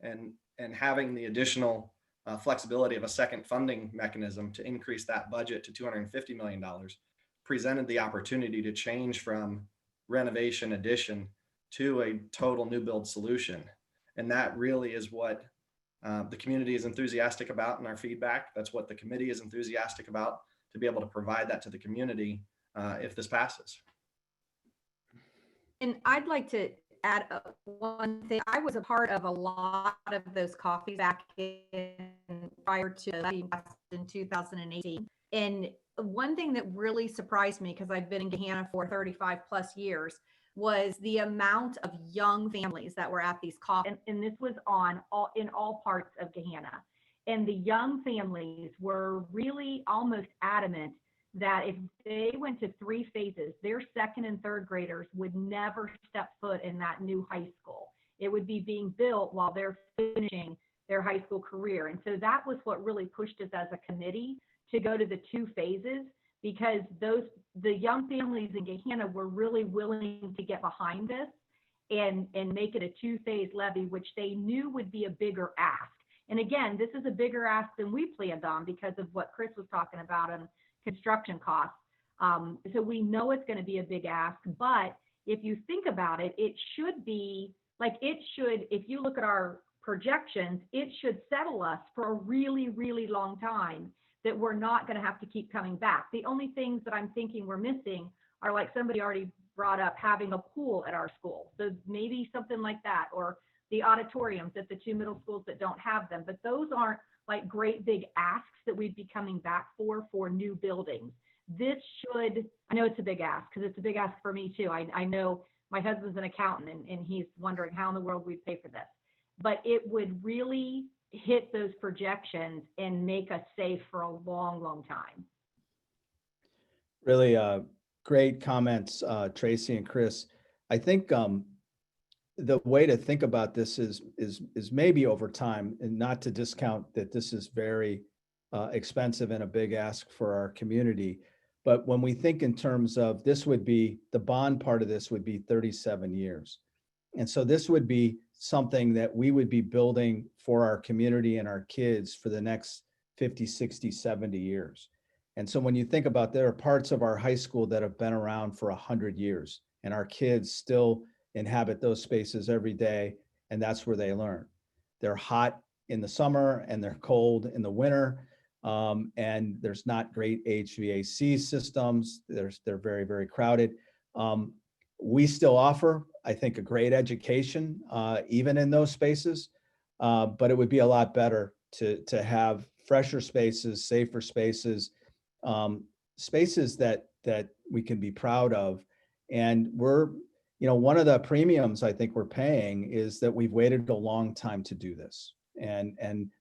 And having the additional flexibility of a second funding mechanism to increase that budget to $250 million presented the opportunity to change from renovation addition to a total new build solution. And that really is what the community is enthusiastic about in our feedback. That's what the committee is enthusiastic about, to be able to provide that to the community if this passes. And I'd like to add one thing. I was a part of a lot of those coffees back prior to in 2018. And one thing that really surprised me, because I've been in Gahanna for 35 plus years, was the amount of young families that were at these coffees. And this was in all parts of Gahanna. And the young families were really almost adamant that if they went to 3 phases, their second and third graders would never step foot in that new high school. It would be being built while they're finishing their high school career. And so that was what really pushed us as a committee to go to the 2 phases, because the young families in Gahanna were really willing to get behind this and make it a 2-phase levy, which they knew would be a bigger ask. And again, this is a bigger ask than we planned on because of what Chris was talking about on construction costs. So we know it's going to be a big ask, but if you think about it, it should be like, if you look at our projections, it should settle us for a really, really long time, that we're not going to have to keep coming back. The only things that I'm thinking we're missing are, like somebody already brought up, having a pool at our school. So maybe something like that, or the auditoriums at the 2 middle schools that don't have them. But those aren't like great big asks that we'd be coming back for new buildings. This should, I know it's a big ask, because it's a big ask for me too. I know my husband's an accountant and he's wondering how in the world we pay for this. But it would really hit those projections and make us safe for a long, long time. Really great comments, Tracy and Chris. I think the way to think about this is maybe over time, and not to discount that this is very expensive and a big ask for our community. But when we think in terms of, this would be, the bond part of this would be 37 years. And so this would be something that we would be building for our community and our kids for the next 50, 60, 70 years. And so when you think about, there are parts of our high school that have been around for 100 years, and our kids still inhabit those spaces every day, and that's where they learn. They're hot in the summer and they're cold in the winter, and there's not great HVAC systems. They're very, very crowded. We still offer, I think, a great education, even in those spaces, but it would be a lot better to have fresher spaces, safer spaces, spaces that we can be proud of. And we're, one of the premiums I think we're paying is that we've waited a long time to do this, and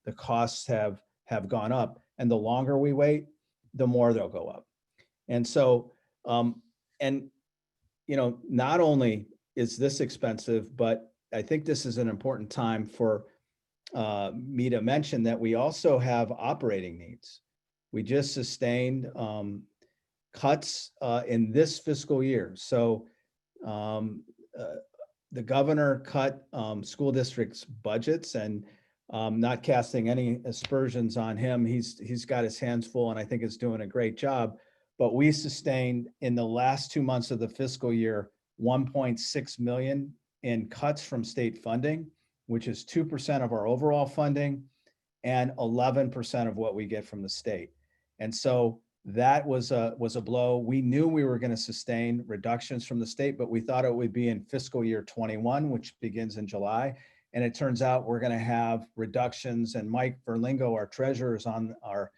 the costs have gone up, and the longer we wait, the more they'll go up. And so, not only is this expensive, but I think this is an important time for me to mention that we also have operating needs. We just sustained cuts in this fiscal year. So the governor cut school districts' budgets, and not casting any aspersions on him. He's got his hands full, and I think is doing a great job. But we sustained in the last 2 months of the fiscal year 1.6 million in cuts from state funding, which is 2% of our overall funding and 11% of what we get from the state. And so that was a blow. We knew we were going to sustain reductions from the state, but we thought it would be in fiscal year 21, which begins in July. And it turns out we're going to have reductions. And Mike Verlingo, our treasurer, is on our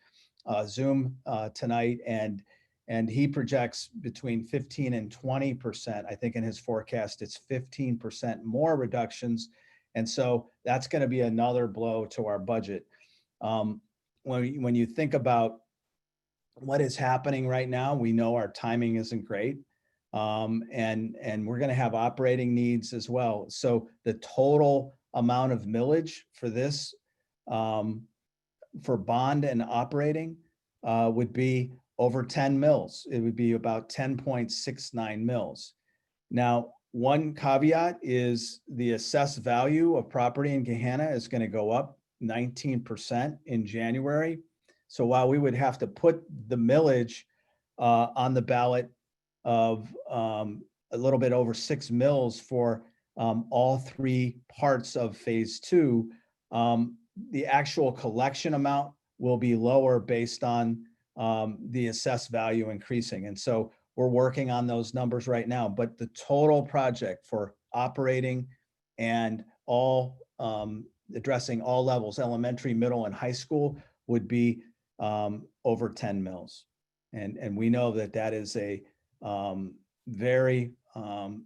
Zoom tonight, and he projects between 15 and 20%. I think in his forecast, it's 15% more reductions. And so that's going to be another blow to our budget. When you think about what is happening right now, we know our timing isn't great. And we're going to have operating needs as well. So the total amount of millage for this for bond and operating would be over 10 mils. It would be about 10.69 mils. Now, one caveat is the assessed value of property in Gahanna is going to go up 19% in January. So while we would have to put the millage on the ballot of a little bit over 6 mils for all three parts of phase two, the actual collection amount will be lower based on the assessed value increasing. And so we're working on those numbers right now, but the total project for operating and all addressing all levels, elementary, middle, and high school, would be over 10 mils. And we know that that is a very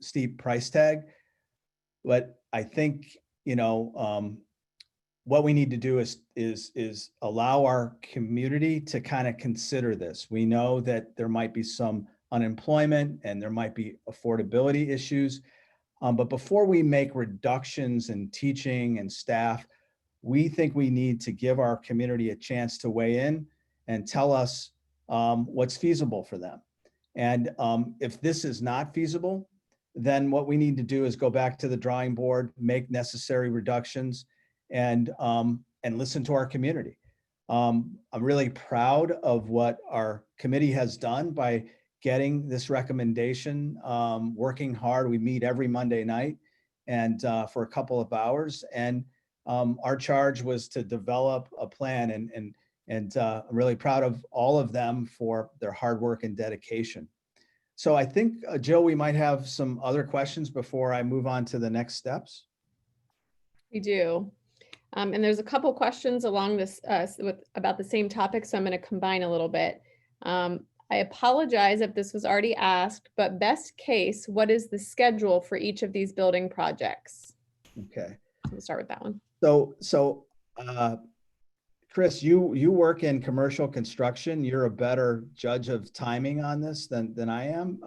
steep price tag, but I think, you know, what we need to do is allow our community to kind of consider this. We know that there might be some unemployment and there might be affordability issues, but before we make reductions in teaching and staff, we think we need to give our community a chance to weigh in and tell us what's feasible for them. And if this is not feasible, then what we need to do is go back to the drawing board, make necessary reductions, and listen to our community. I'm really proud of what our committee has done by getting this recommendation, working hard. We meet every Monday night and for a couple of hours. And our charge was to develop a plan, and I'm really proud of all of them for their hard work and dedication. So I think, Jill, we might have some other questions before I move on to the next steps. We do. And there's a couple questions along this about the same topic, so I'm going to combine a little bit. I apologize if this was already asked, but best case, what is the schedule for each of these building projects? Okay. We'll start with that one. So Chris, you work in commercial construction. You're a better judge of timing on this than I am.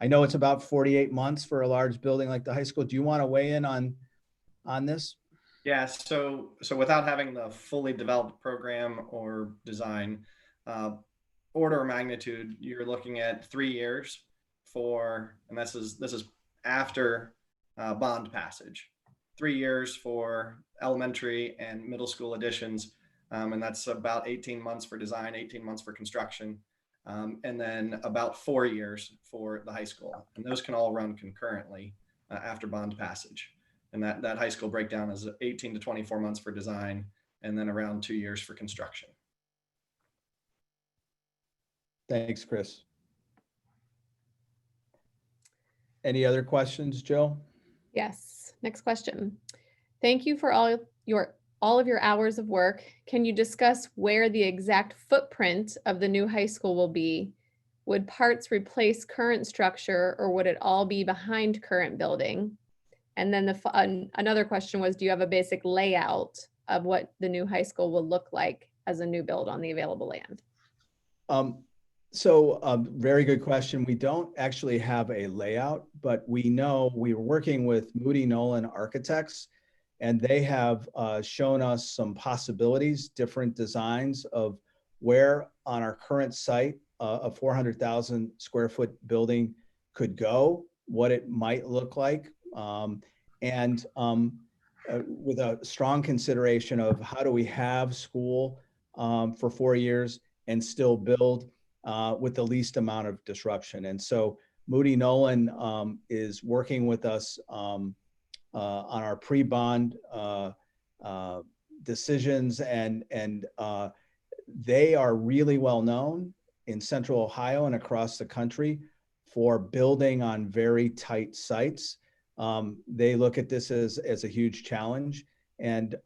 I know it's about 48 months for a large building like the high school. Do you want to weigh in on this? Yeah, so without having the fully developed program or design, order of magnitude, you're looking at 3 years for, and this is after bond passage, 3 years for elementary and middle school additions, and that's about 18 months for design, 18 months for construction, and then about 4 years for the high school, and those can all run concurrently after bond passage. And that high school breakdown is 18 to 24 months for design, and then around 2 years for construction. Thanks, Chris. Any other questions, Jill? Yes. Next question. Thank you for all of your hours of work. Can you discuss where the exact footprint of the new high school will be? Would parts replace current structure, or would it all be behind current building? And then another question was, do you have a basic layout of what the new high school will look like as a new build on the available land? Very good question. We don't actually have a layout, but we know we were working with Moody Nolan Architects, and they have shown us some possibilities, different designs of where on our current site a 400,000 square foot building could go, what it might look like. With a strong consideration of how do we have school for 4 years and still build with the least amount of disruption. And so Moody Nolan is working with us on our pre-bond decisions, and they are really well known in Central Ohio and across the country for building on very tight sites. They look at this as a huge challenge, and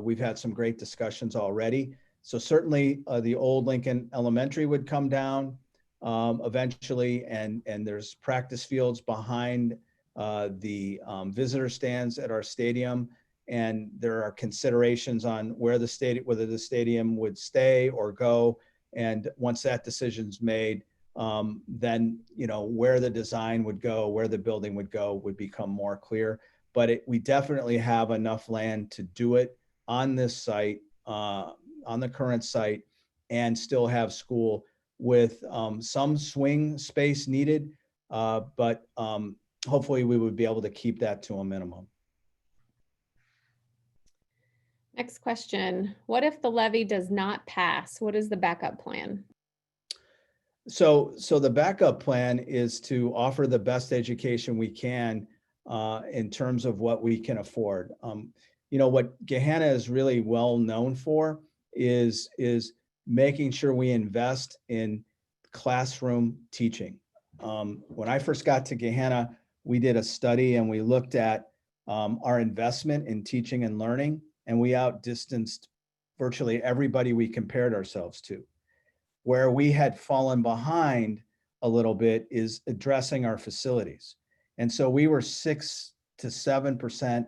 we've had some great discussions already. So certainly the old Lincoln Elementary would come down eventually, and there's practice fields behind the visitor stands at our stadium, and there are considerations on whether the stadium would stay or go. And once that decision's made, then where the design would go, where the building would go, would become more clear. But we definitely have enough land to do it on this site on the current site and still have school with some swing space needed, but hopefully we would be able to keep that to a minimum. Next question. What if the levy does not pass? What is the backup plan? So the backup plan is to offer the best education we can in terms of what we can afford. What Gahanna is really well known for is making sure we invest in classroom teaching. When I first got to Gahanna, we did a study and we looked at our investment in teaching and learning, and we outdistanced virtually everybody we compared ourselves to. Where we had fallen behind a little bit is addressing our facilities. And so we were 6 to 7%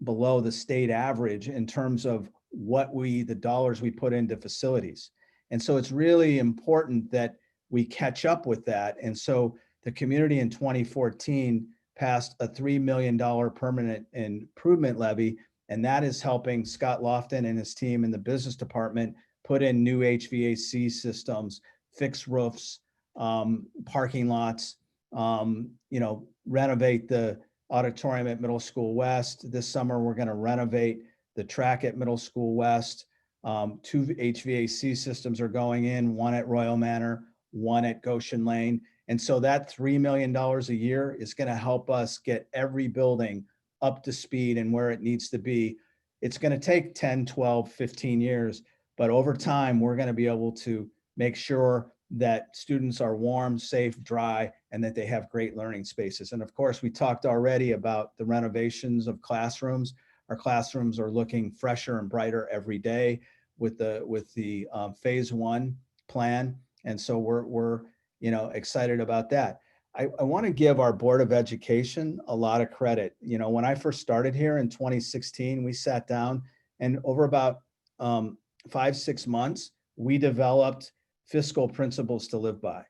below the state average in terms of the dollars we put into facilities. And so it's really important that we catch up with that. And so the community in 2014 passed a $3 million permanent improvement levy, and that is helping Scott Lofton and his team in the business department put in new HVAC systems, fix roofs, parking lots, renovate the auditorium at Middle School West. This summer, we're going to renovate the track at Middle School West. 2 HVAC systems are going in, one at Royal Manor, one at Goshen Lane. And so that $3 million a year is going to help us get every building up to speed and where it needs to be. It's going to take 10, 12, 15 years, but over time, we're going to be able to make sure that students are warm, safe, dry, and that they have great learning spaces. And of course, we talked already about the renovations of classrooms. Our classrooms are looking fresher and brighter every day with the phase 1 plan. And so we're excited about that. I want to give our Board of Education a lot of credit. When I first started here in 2016, we sat down and over about 5-6 months, we developed fiscal principles to live by.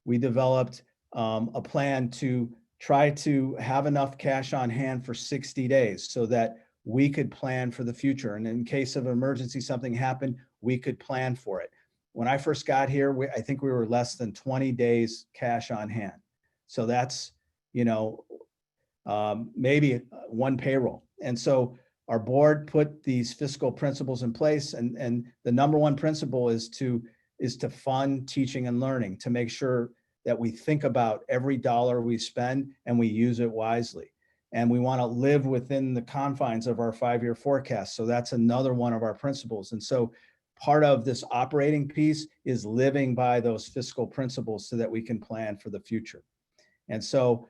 We developed a plan to try to have enough cash on hand for 60 days so that we could plan for the future. And in case of an emergency, something happened, we could plan for it. When I first got here, I think we were less than 20 days cash on hand. So that's, maybe one payroll. And so our board put these fiscal principles in place, and the number one principle is to fund teaching and learning, to make sure that we think about every dollar we spend and we use it wisely. And we want to live within the confines of our 5-year forecast. So that's another one of our principles. And so part of this operating piece is living by those fiscal principles so that we can plan for the future. And so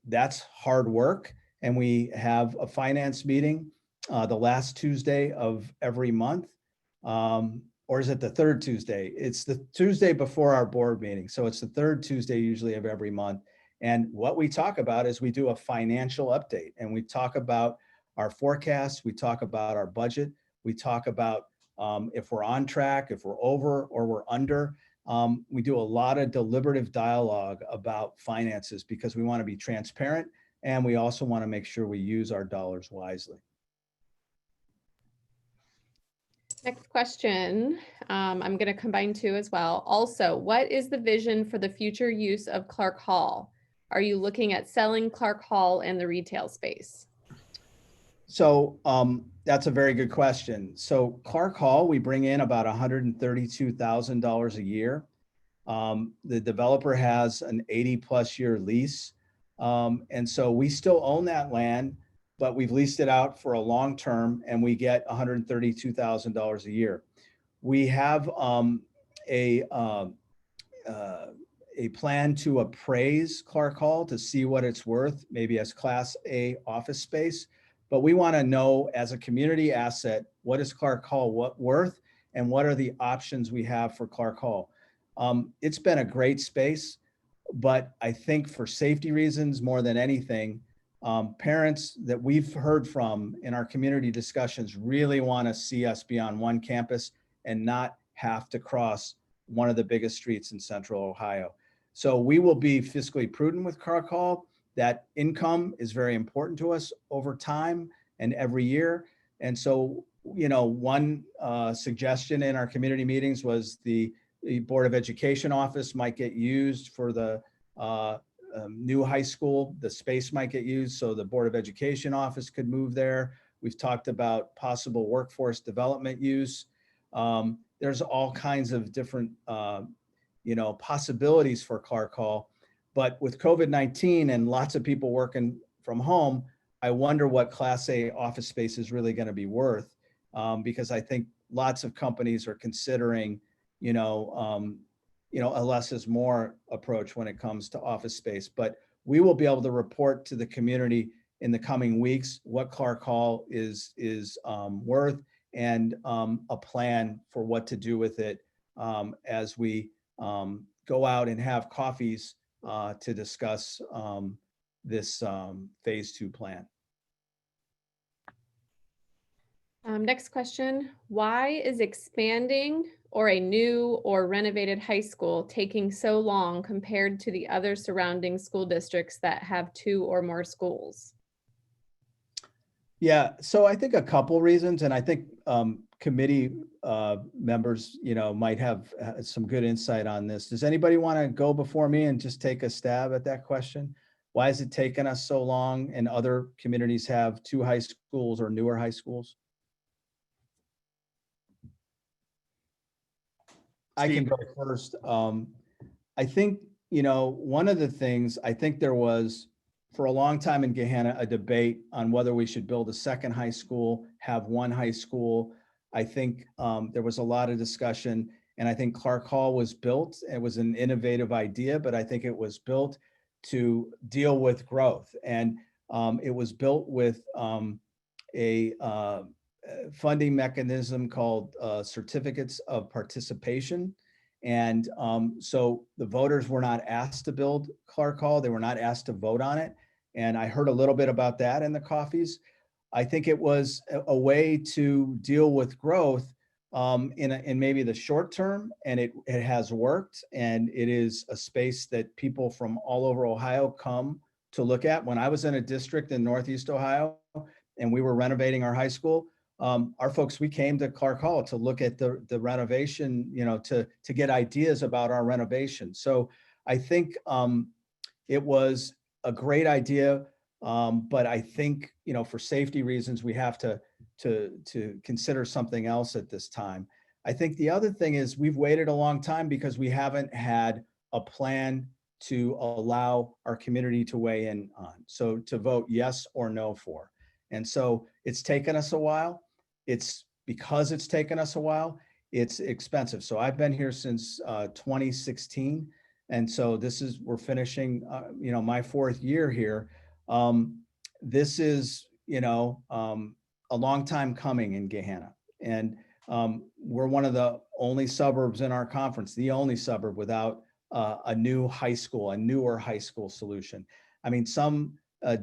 that's hard work. And we have a finance meeting the last Tuesday of every month. Or is it the third Tuesday? It's the Tuesday before our board meeting. So it's the third Tuesday usually of every month. And what we talk about is we do a financial update, and we talk about our forecasts. We talk about our budget. We talk about if we're on track, if we're over or we're under. We do a lot of deliberative dialogue about finances because we want to be transparent, and we also want to make sure we use our dollars wisely. Next question. I'm going to combine 2 as well. Also, what is the vision for the future use of Clark Hall? Are you looking at selling Clark Hall in the retail space? So that's a very good question. So Clark Hall, we bring in about $132,000 a year. The developer has an 80+ year lease. And so we still own that land, but we've leased it out for a long term and we get $132,000 a year. We have a plan to appraise Clark Hall to see what it's worth, maybe as Class A office space. But we want to know as a community asset, what is Clark Hall worth and what are the options we have for Clark Hall? It's been a great space, but I think for safety reasons more than anything, parents that we've heard from in our community discussions really want to see us be on one campus and not have to cross one of the biggest streets in Central Ohio. So we will be fiscally prudent with Clark Hall. That income is very important to us over time and every year. And so one suggestion in our community meetings was the Board of Education office might get used for the new high school. The space might get used, so the Board of Education office could move there. We've talked about possible workforce development use. There's all kinds of different, possibilities for Clark Hall. But with COVID-19 and lots of people working from home, I wonder what Class A office space is really going to be worth, because I think lots of companies are considering, a less is more approach when it comes to office space. But we will be able to report to the community in the coming weeks what Clark Hall is worth, and a plan for what to do with it as we go out and have coffees to discuss this phase 2 plan. Next question, why is expanding or a new or renovated high school taking so long compared to the other surrounding school districts that have 2 or more schools? Yeah, so I think a couple reasons, and I think committee members, might have some good insight on this. Does anybody want to go before me and just take a stab at that question? Why is it taking us so long and other communities have 2 high schools or newer high schools? I can go first. I think, one of the things, I think there was, for a long time in Gahanna, a debate on whether we should build a second high school, have 1 high school. I think there was a lot of discussion, and I think Clark Hall was built. It was an innovative idea, but I think it was built to deal with growth. And it was built with a funding mechanism called certificates of participation. And so the voters were not asked to build Clark Hall. They were not asked to vote on it. And I heard a little bit about that in the coffees. I think it was a way to deal with growth in maybe the short term, and it has worked. And it is a space that people from all over Ohio come to look at. When I was in a district in Northeast Ohio and we were renovating our high school, our folks, we came to Clark Hall to look at the renovation, to get ideas about our renovation. So I think it was a great idea, but I think, for safety reasons, we have to consider something else at this time. I think the other thing is we've waited a long time because we haven't had a plan to allow our community to weigh in on, so to vote yes or no for. And so it's taken us a while. It's because it's taken us a while, it's expensive. So I've been here since 2016. And so we're finishing, my 4th year here. This is, a long time coming in Gahanna. And we're one of the only suburbs in our conference, the only suburb without a new high school, a newer high school solution. I mean, some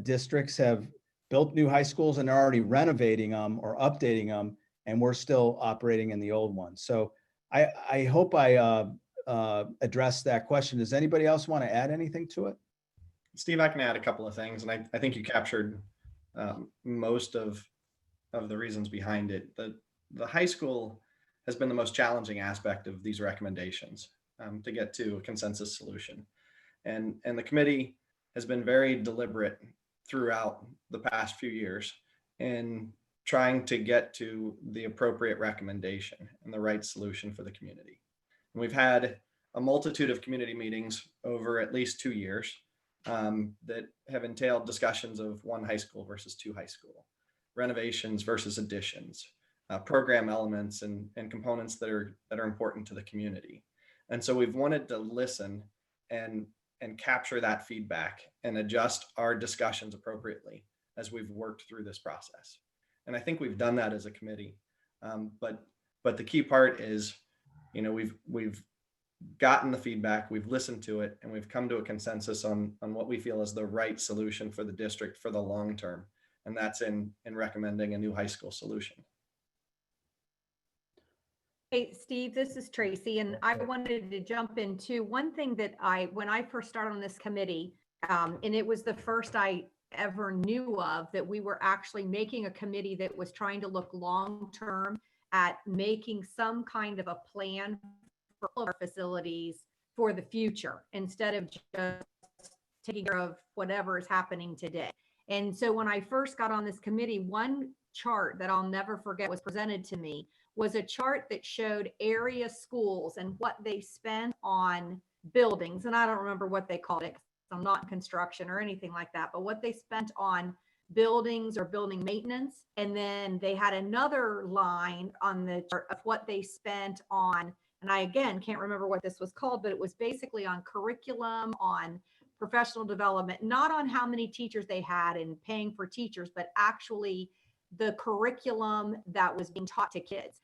districts have built new high schools and are already renovating them or updating them, and we're still operating in the old one. So I hope I addressed that question. Does anybody else want to add anything to it? Steve, I can add a couple of things, and I think you captured most of the reasons behind it. The high school has been the most challenging aspect of these recommendations to get to a consensus solution. And the committee has been very deliberate throughout the past few years in trying to get to the appropriate recommendation and the right solution for the community. And we've had a multitude of community meetings over at least 2 years that have entailed discussions of 1 high school versus 2 high school, renovations versus additions, program elements and components that are important to the community. And so we've wanted to listen and capture that feedback and adjust our discussions appropriately as we've worked through this process. And I think we've done that as a committee. But the key part is, we've gotten the feedback, we've listened to it, and we've come to a consensus on what we feel is the right solution for the district for the long term. And that's in recommending a new high school solution. Hey, Steve, this is Tracy, and I wanted to jump into one thing that when I first started on this committee, and it was the first I ever knew of that we were actually making a committee that was trying to look long-term at making some kind of a plan for all of our facilities for the future instead of just taking care of whatever is happening today. And so when I first got on this committee, one chart that I'll never forget was presented to me was a chart that showed area schools and what they spent on buildings. And I don't remember what they called it, 'cause I'm not in construction or anything like that, but what they spent on buildings or building maintenance. And then they had another line on the chart of what they spent on, and I again can't remember what this was called, but it was basically on curriculum, on professional development, not on how many teachers they had and paying for teachers, but actually the curriculum that was being taught to kids.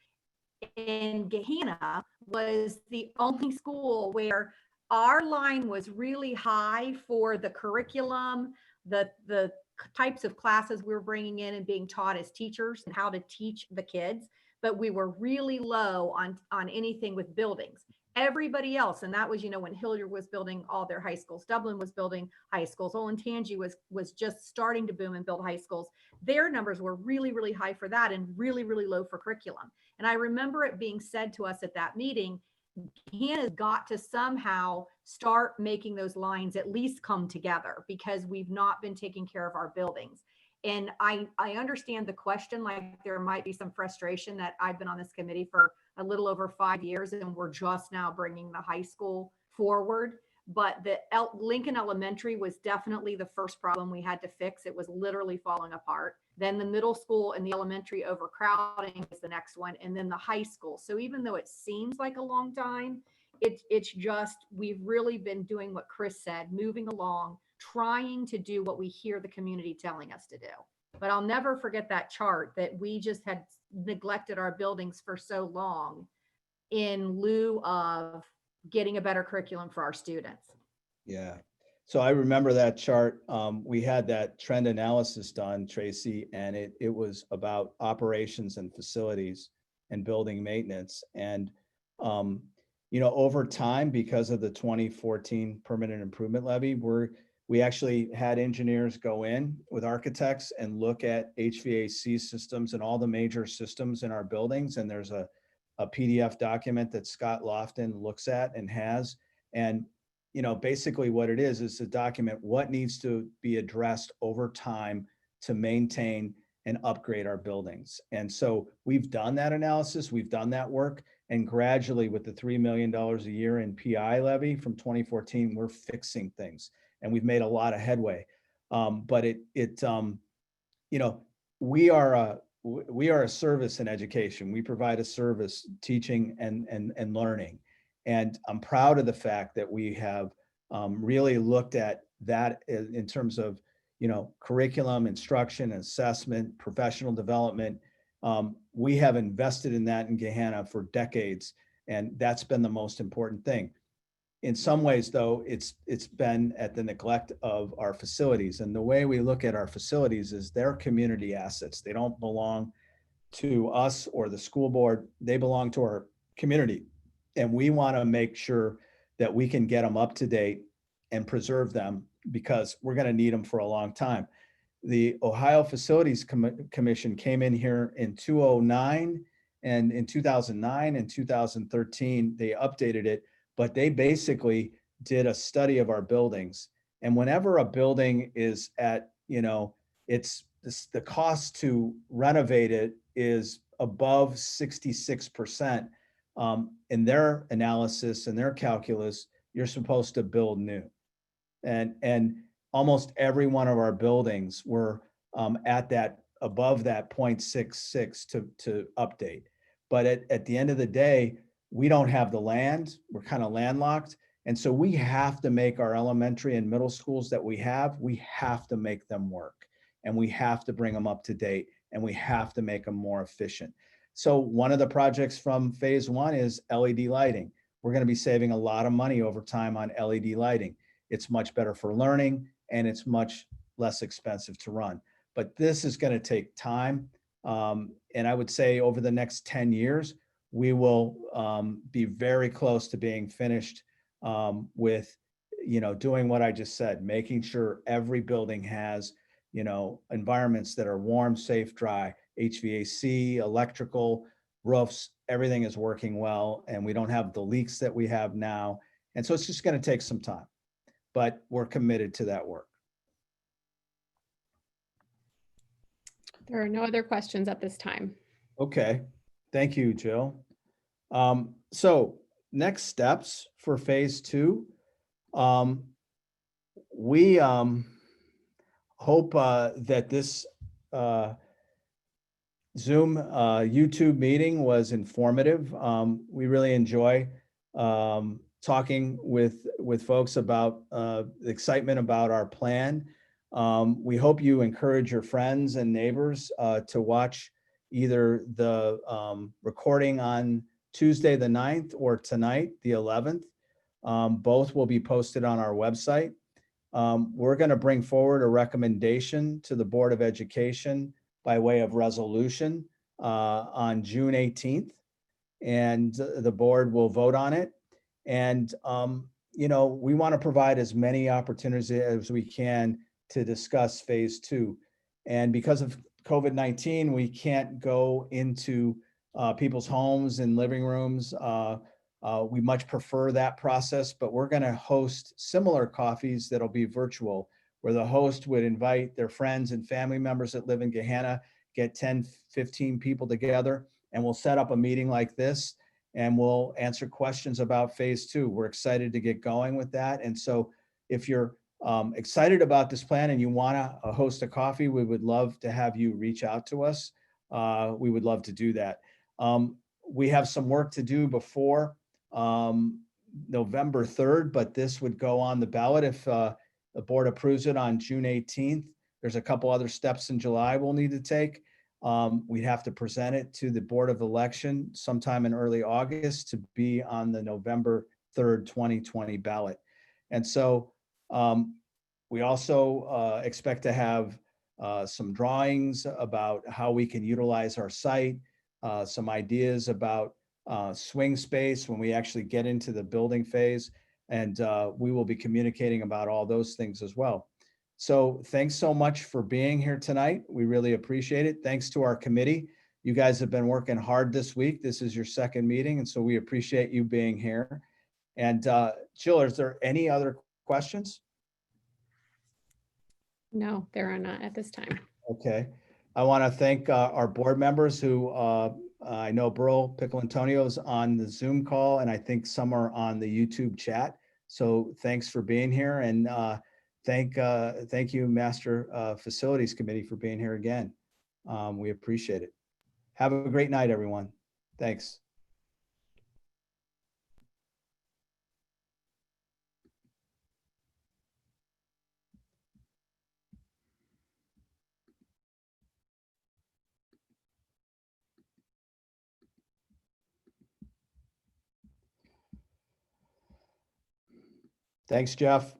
And Gahanna was the only school where our line was really high for the curriculum, the types of classes we were bringing in and being taught as teachers and how to teach the kids, but we were really low on anything with buildings. Everybody else, and that was, when Hilliard was building all their high schools, Dublin was building high schools, Olentangy was just starting to boom and build high schools. Their numbers were really, really high for that and really, really low for curriculum. And I remember it being said to us at that meeting, Gahanna's got to somehow start making those lines at least come together because we've not been taking care of our buildings. And I understand the question, like there might be some frustration that I've been on this committee for a little over 5 years and we're just now bringing the high school forward. But the Lincoln Elementary was definitely the first problem we had to fix. It was literally falling apart. Then the middle school and the elementary overcrowding is the next one. And then the high school. So even though it seems like a long time, it's just, we've really been doing what Chris said, moving along, trying to do what we hear the community telling us to do. But I'll never forget that chart that we just had neglected our buildings for so long in lieu of getting a better curriculum for our students. Yeah. So I remember that chart. We had that trend analysis done, Tracy, and it was about operations and facilities and building maintenance. And, over time, because of the 2014 permanent improvement levy, we actually had engineers go in with architects and look at HVAC systems and all the major systems in our buildings. And there's a PDF document that Scott Lofton looks at and has. And, basically what it is to document what needs to be addressed over time to maintain and upgrade our buildings. And so we've done that analysis, we've done that work, and gradually with the $3 million a year in PI levy from 2014, we're fixing things. And we've made a lot of headway. But we are a service in education. We provide a service, teaching and learning. And I'm proud of the fact that we have really looked at that in terms of, curriculum, instruction, assessment, professional development. We have invested in that in Gahanna for decades, and that's been the most important thing. In some ways, though, it's been at the neglect of our facilities. And the way we look at our facilities is they're community assets. They don't belong to us or the school board. They belong to our community. And we want to make sure that we can get them up to date and preserve them because we're going to need them for a long time. The Ohio Facilities Commission came in here in 2009, and in 2009 and 2013, they updated it. But they basically did a study of our buildings. And whenever a building is at, the cost to renovate it is above 66%. In their analysis and their calculus, you're supposed to build new. And almost every one of our buildings were at that, above that 0.66 to update. But at the end of the day, we don't have the land. We're kind of landlocked. And so we have to make our elementary and middle schools that we have to make them work. And we have to bring them up to date, and we have to make them more efficient. So one of the projects from phase one is LED lighting. We're going to be saving a lot of money over time on LED lighting. It's much better for learning, and it's much less expensive to run. But this is going to take time. And I would say over the next 10 years, we will be very close to being finished with, doing what I just said, making sure every building has environments that are warm, safe, dry, HVAC, electrical, roofs, everything is working well, and we don't have the leaks that we have now. And so it's just going to take some time, but we're committed to that work. There are no other questions at this time. Okay, thank you, Jill. So next steps for phase 2. We hope that this Zoom YouTube meeting was informative. We really enjoy talking with folks about the excitement about our plan. We hope you encourage your friends and neighbors to watch either the recording on Tuesday the 9th or tonight, the 11th. Both will be posted on our website. We're going to bring forward a recommendation to the Board of Education by way of resolution on June 18th, and the board will vote on it. And, we want to provide as many opportunities as we can to discuss phase 2. And because of COVID-19, we can't go into people's homes and living rooms. We much prefer that process, but we're going to host similar coffees that'll be virtual, where the host would invite their friends and family members that live in Gahanna, get 10, 15 people together, and we'll set up a meeting like this, and we'll answer questions about phase 2. We're excited to get going with that. And so if you're excited about this plan and you want to host a coffee, we would love to have you reach out to us. We would love to do that. We have some work to do before November 3rd, but this would go on the ballot if the board approves it on June 18th. There's a couple other steps in July we'll need to take. We'd have to present it to the Board of Election sometime in early August to be on the November 3rd, 2020 ballot. And so we also expect to have some drawings about how we can utilize our site, some ideas about swing space when we actually get into the building phase. And we will be communicating about all those things as well. So thanks so much for being here tonight. We really appreciate it. Thanks to our committee. You guys have been working hard this week. This is your second meeting, and so we appreciate you being here. And Jill, is there any other questions? No, there are not at this time. Okay. I want to thank our board members who I know Burl Picolantonio is on the Zoom call, and I think some are on the YouTube chat. So thanks for being here, and thank you, Master Facilities Committee, for being here again. We appreciate it. Have a great night, everyone. Thanks. Thanks, Jeff.